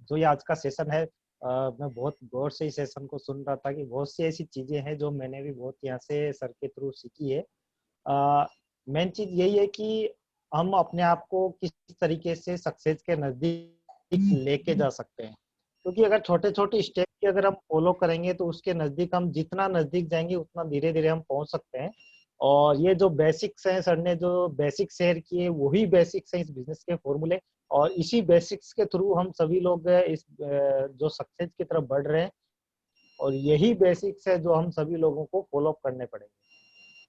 जो ये आज का सेशन है, मैं बहुत गौर से इस सेशन को सुन रहा था कि बहुत सी ऐसी चीजें हैं जो मैंने भी बहुत यहाँ से सर के थ्रू सीखी है। मेन चीज यही है कि हम अपने आप को किस तरीके से सक्सेस के नजदीक लेके जा सकते हैं, क्योंकि अगर छोटे छोटे स्टेप की अगर हम फॉलो करेंगे तो उसके नजदीक हम जितना नजदीक जाएंगे उतना धीरे धीरे हम पहुंच सकते हैं। और ये जो बेसिक्स हैं, सर ने जो बेसिक्स शेयर किए वही बेसिक्स हैं इस बिजनेस के फॉर्मूले, और इसी बेसिक्स के थ्रू हम सभी लोग इस जो सक्सेस की तरफ बढ़ रहे हैं, और यही बेसिक्स है जो हम सभी लोगों को फॉलो करने पड़ेंगे।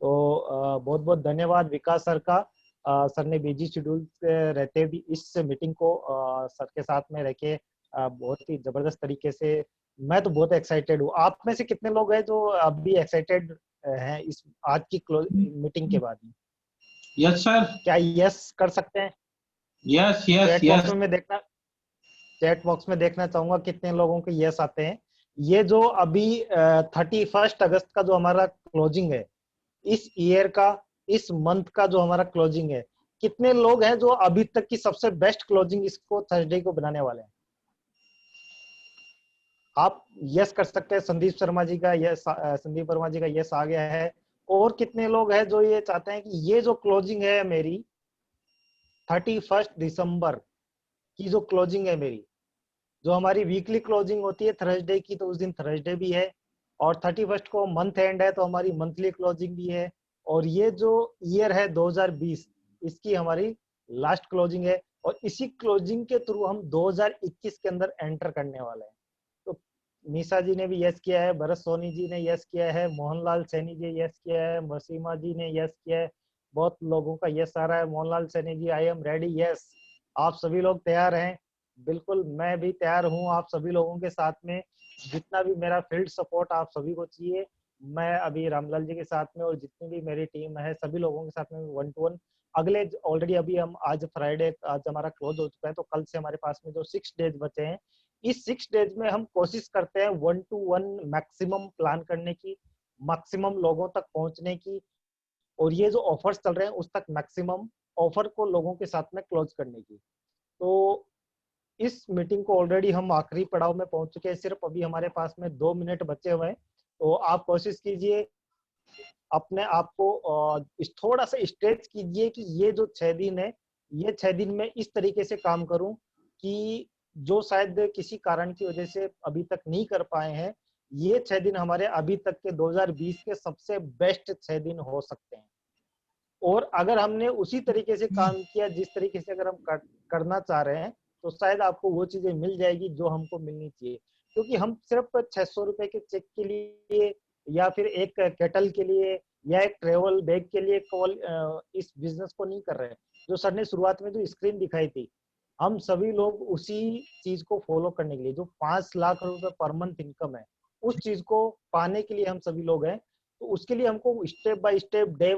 तो बहुत बहुत धन्यवाद विकास सर का। सर ने बिजी शेड्यूल रहते भी इस मीटिंग को सर के साथ में रह के बहुत ही जबरदस्त तरीके से, मैं तो बहुत एक्साइटेड हूँ। आप में से कितने लोग हैं जो अभी एक्साइटेड हैं इस आज की मीटिंग के बाद में? Yes sir. क्या यस कर सकते हैं? Yes yes chat yes. Box में देखना, चैट बॉक्स में देखना चाहूंगा कितने लोगों के यस आते हैं। ये जो अभी 31 अगस्त का जो हमारा क्लोजिंग है, इस ईयर का, इस मंथ का जो हमारा क्लोजिंग है, कितने लोग हैं जो अभी तक की सबसे बेस्ट क्लोजिंग इसको थर्सडे को बनाने वाले हैं? आप यस कर सकते हैं। संदीप शर्मा जी का यस, संदीप वर्मा जी का यस आ गया है। और कितने लोग हैं जो ये चाहते हैं कि ये जो क्लोजिंग है मेरी 31 दिसंबर की जो क्लोजिंग है मेरी, जो हमारी वीकली क्लोजिंग होती है थर्सडे की, तो उस दिन थर्सडे भी है और 31 को मंथ एंड है तो हमारी मंथली क्लोजिंग भी है। और ये जो ईयर है 2020, इसकी हमारी लास्ट क्लोजिंग है और इसी क्लोजिंग के थ्रू हम 2021 के अंदर एंटर करने वाले हैं। तो निशा जी ने भी यस किया है, भरत सोनी जी ने यस किया है, मोहनलाल सैनी जी यस किया है, वसीमा जी ने यस किया है, बहुत लोगों का यस आ रहा है। Mohanlal Saini ji, I am ready, yes. आप सभी लोग तैयार हैं? बिल्कुल, मैं भी तैयार हूँ आप सभी लोगों के साथ में। जितना भी मेरा फील्ड सपोर्ट आप सभी को चाहिए, मैं अभी रामलाल जी के साथ में और जितनी भी मेरी टीम है सभी लोगों के साथ में 1-to-1 अगले ऑलरेडी अभी हम आज फ्राइडे, आज हमारा क्लोज हो चुका है तो कल से हमारे पास में जो 6 डेज बचे हैं, इस 6 डेज में हम कोशिश करते हैं 1-to-1 मैक्सिमम प्लान करने की, मैक्सिमम लोगों तक पहुंचने की, और ये जो ऑफर्स चल रहे हैं उस तक मैक्सिमम ऑफर को लोगों के साथ में क्लोज करने की। तो इस मीटिंग को ऑलरेडी हम आखिरी पड़ाव में पहुंच चुके हैं, सिर्फ अभी हमारे पास में 2 मिनट बचे हुए हैं। तो आप कोशिश कीजिए, अपने आप को थोड़ा सा स्ट्रेच कीजिए कि ये जो 6 दिन है, ये 6 दिन में इस तरीके से काम करूं कि जो शायद किसी कारण की वजह से अभी तक नहीं कर पाए हैं, ये 6 दिन हमारे अभी तक के 2020 के सबसे बेस्ट 6 दिन हो सकते हैं। और अगर हमने उसी तरीके से काम किया जिस तरीके से अगर हम करना चाह रहे हैं, तो शायद आपको वो चीजें मिल जाएगी जो हमको मिलनी चाहिए। क्योंकि हम सिर्फ 600 रुपए के चेक के लिए या फिर एक केटल के लिए या एक ट्रेवल बैग के लिए इस बिजनेस को नहीं कर रहे हैं। जो सर ने शुरुआत में जो स्क्रीन दिखाई थी, हम सभी लोग उसी चीज को फॉलो करने के लिए, जो 5 लाख रुपए पर मंथ इनकम है, उस चीज को पाने के लिए हम सभी लोग हैं। तो उसके लिए हमको step by step, day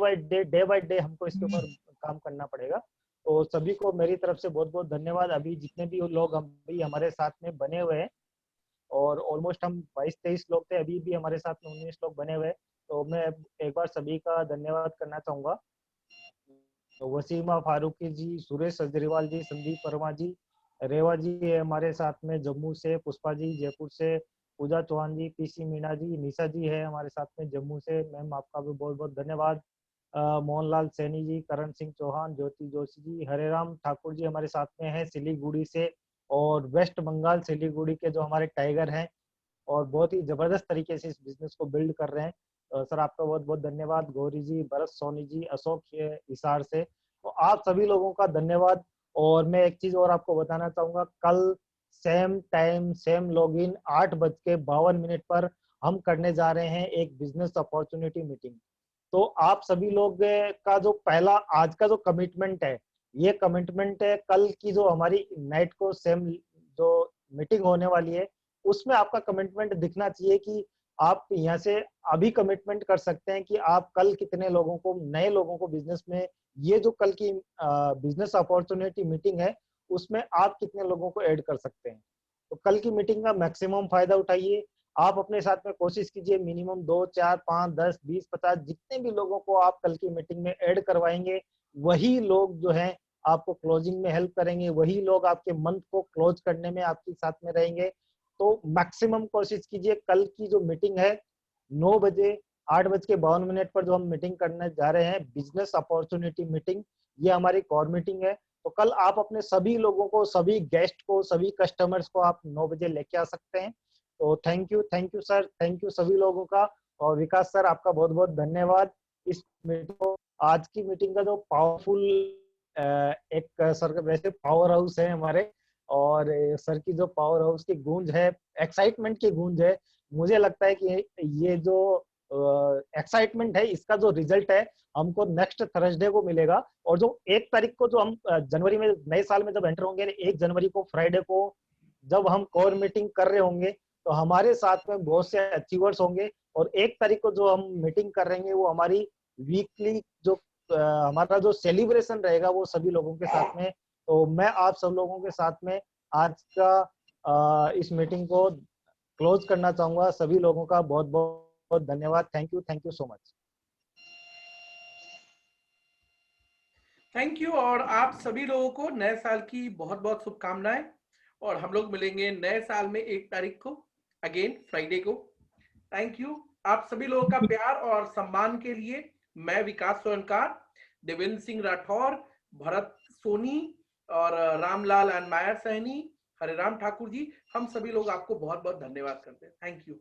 by day हमको इसके ऊपर काम करना पड़ेगा। तो सभी को मेरी तरफ से बहुत बहुत धन्यवाद। अभी जितने भी लोग हम भी हमारे साथ में बने हुए हैं, और ऑलमोस्ट हम 22-23 लोग थे, अभी भी हमारे साथ में 19 लोग बने हुए हैं। तो मैं एक बार सभी का धन्यवाद करना चाहूंगा। तो वसीमा फारूकी जी, सुरेश अजरीवाल जी, संदीप वर्मा जी, रेवा जी है हमारे साथ में जम्मू से, पुष्पा जी जयपुर से, पूजा चौहान जी, पीसी मीना जी, निशा जी है हमारे साथ में जम्मू से, मैम आपका भी बहुत बहुत धन्यवाद। मोहनलाल सैनी जी, करण सिंह चौहान, ज्योति जोशी जी, हरेराम ठाकुर जी हमारे साथ में है सिलीगुड़ी से, और वेस्ट बंगाल सिलीगुड़ी के जो हमारे टाइगर हैं और बहुत ही जबरदस्त तरीके से इस बिजनेस को बिल्ड कर रहे हैं। सर आपका बहुत बहुत धन्यवाद। गौरी जी, भरत सोनी जी, अशोक हिसार से, तो आप सभी लोगों का धन्यवाद। और मैं एक चीज और आपको बताना चाहूंगा, कल सेम टाइम सेम लॉगिन 8:52 पर हम करने जा रहे हैं एक बिजनेस अपॉर्चुनिटी मीटिंग। तो आप सभी लोग का जो पहला आज का जो कमिटमेंट है, ये कमिटमेंट है कल की जो हमारी नाइट को सेम जो मीटिंग होने वाली है, उसमें आपका कमिटमेंट दिखना चाहिए कि आप यहाँ से अभी कमिटमेंट कर सकते हैं कि आप कल कितने लोगों को, नए लोगों को बिजनेस में, ये जो कल की बिजनेस अपॉर्चुनिटी मीटिंग है उसमें आप कितने लोगों को ऐड कर सकते हैं। तो कल की मीटिंग का मैक्सिमम फायदा उठाइए। आप अपने साथ में कोशिश कीजिए मिनिमम 2, 4, 5, 10, 20, 50 जितने भी लोगों को आप कल की मीटिंग में ऐड करवाएंगे, वही लोग जो है आपको क्लोजिंग में हेल्प करेंगे, वही लोग आपके मंथ को क्लोज करने में आपके साथ में रहेंगे। तो मैक्सिमम कोशिश कीजिए कल की जो मीटिंग है 9 बजे, 8:52 पर जो हम मीटिंग करने जा रहे हैं, बिजनेस अपॉर्चुनिटी मीटिंग, ये हमारी कोर मीटिंग है। तो कल आप अपने सभी लोगों को, सभी गेस्ट को, सभी कस्टमर्स को आप 9 बजे लेके आ सकते हैं। तो thank you sir, thank you सभी लोगों का। और विकास सर आपका बहुत बहुत धन्यवाद। इस मीटिंग को, आज की मीटिंग का जो पावरफुल एक सर का वैसे पावर हाउस है हमारे, और सर की जो पावर हाउस की गूंज है, एक्साइटमेंट की गूंज है, मुझे लगता है कि ये जो एक्साइटमेंट है इसका जो रिजल्ट है हमको नेक्स्ट थर्सडे को मिलेगा। और जो 1 तारीख को जो हम जनवरी में नए साल में जब एंटर होंगे, 1 जनवरी को फ्राइडे को जब हम कोर मीटिंग कर रहे होंगे, तो हमारे साथ में बहुत से अचीवर्स होंगे। और 1 तारीख को जो हम मीटिंग कर रहे हैं वो हमारी वीकली जो हमारा जो सेलिब्रेशन रहेगा वो सभी लोगों के साथ में। तो मैं आप सब लोगों के साथ में आज का इस मीटिंग को क्लोज करना चाहूंगा। सभी लोगों का बहुत बहुत धन्यवाद। Thank you so much. Thank you. और आप सभी लोगों को नए साल की बहुत बहुत शुभकामनाएं। और हम लोग मिलेंगे नए साल में 1 तारीख को, अगेन फ्राइडे को। थैंक यू आप सभी लोगों का प्यार और सम्मान के लिए। मैं विकास सोनकार, देवेंद्र सिंह राठौर, भरत सोनी और रामलाल एंड मायर सहनी, हरेराम ठाकुर जी, हम सभी लोग आपको बहुत बहुत धन्यवाद करते हैं। Thank you.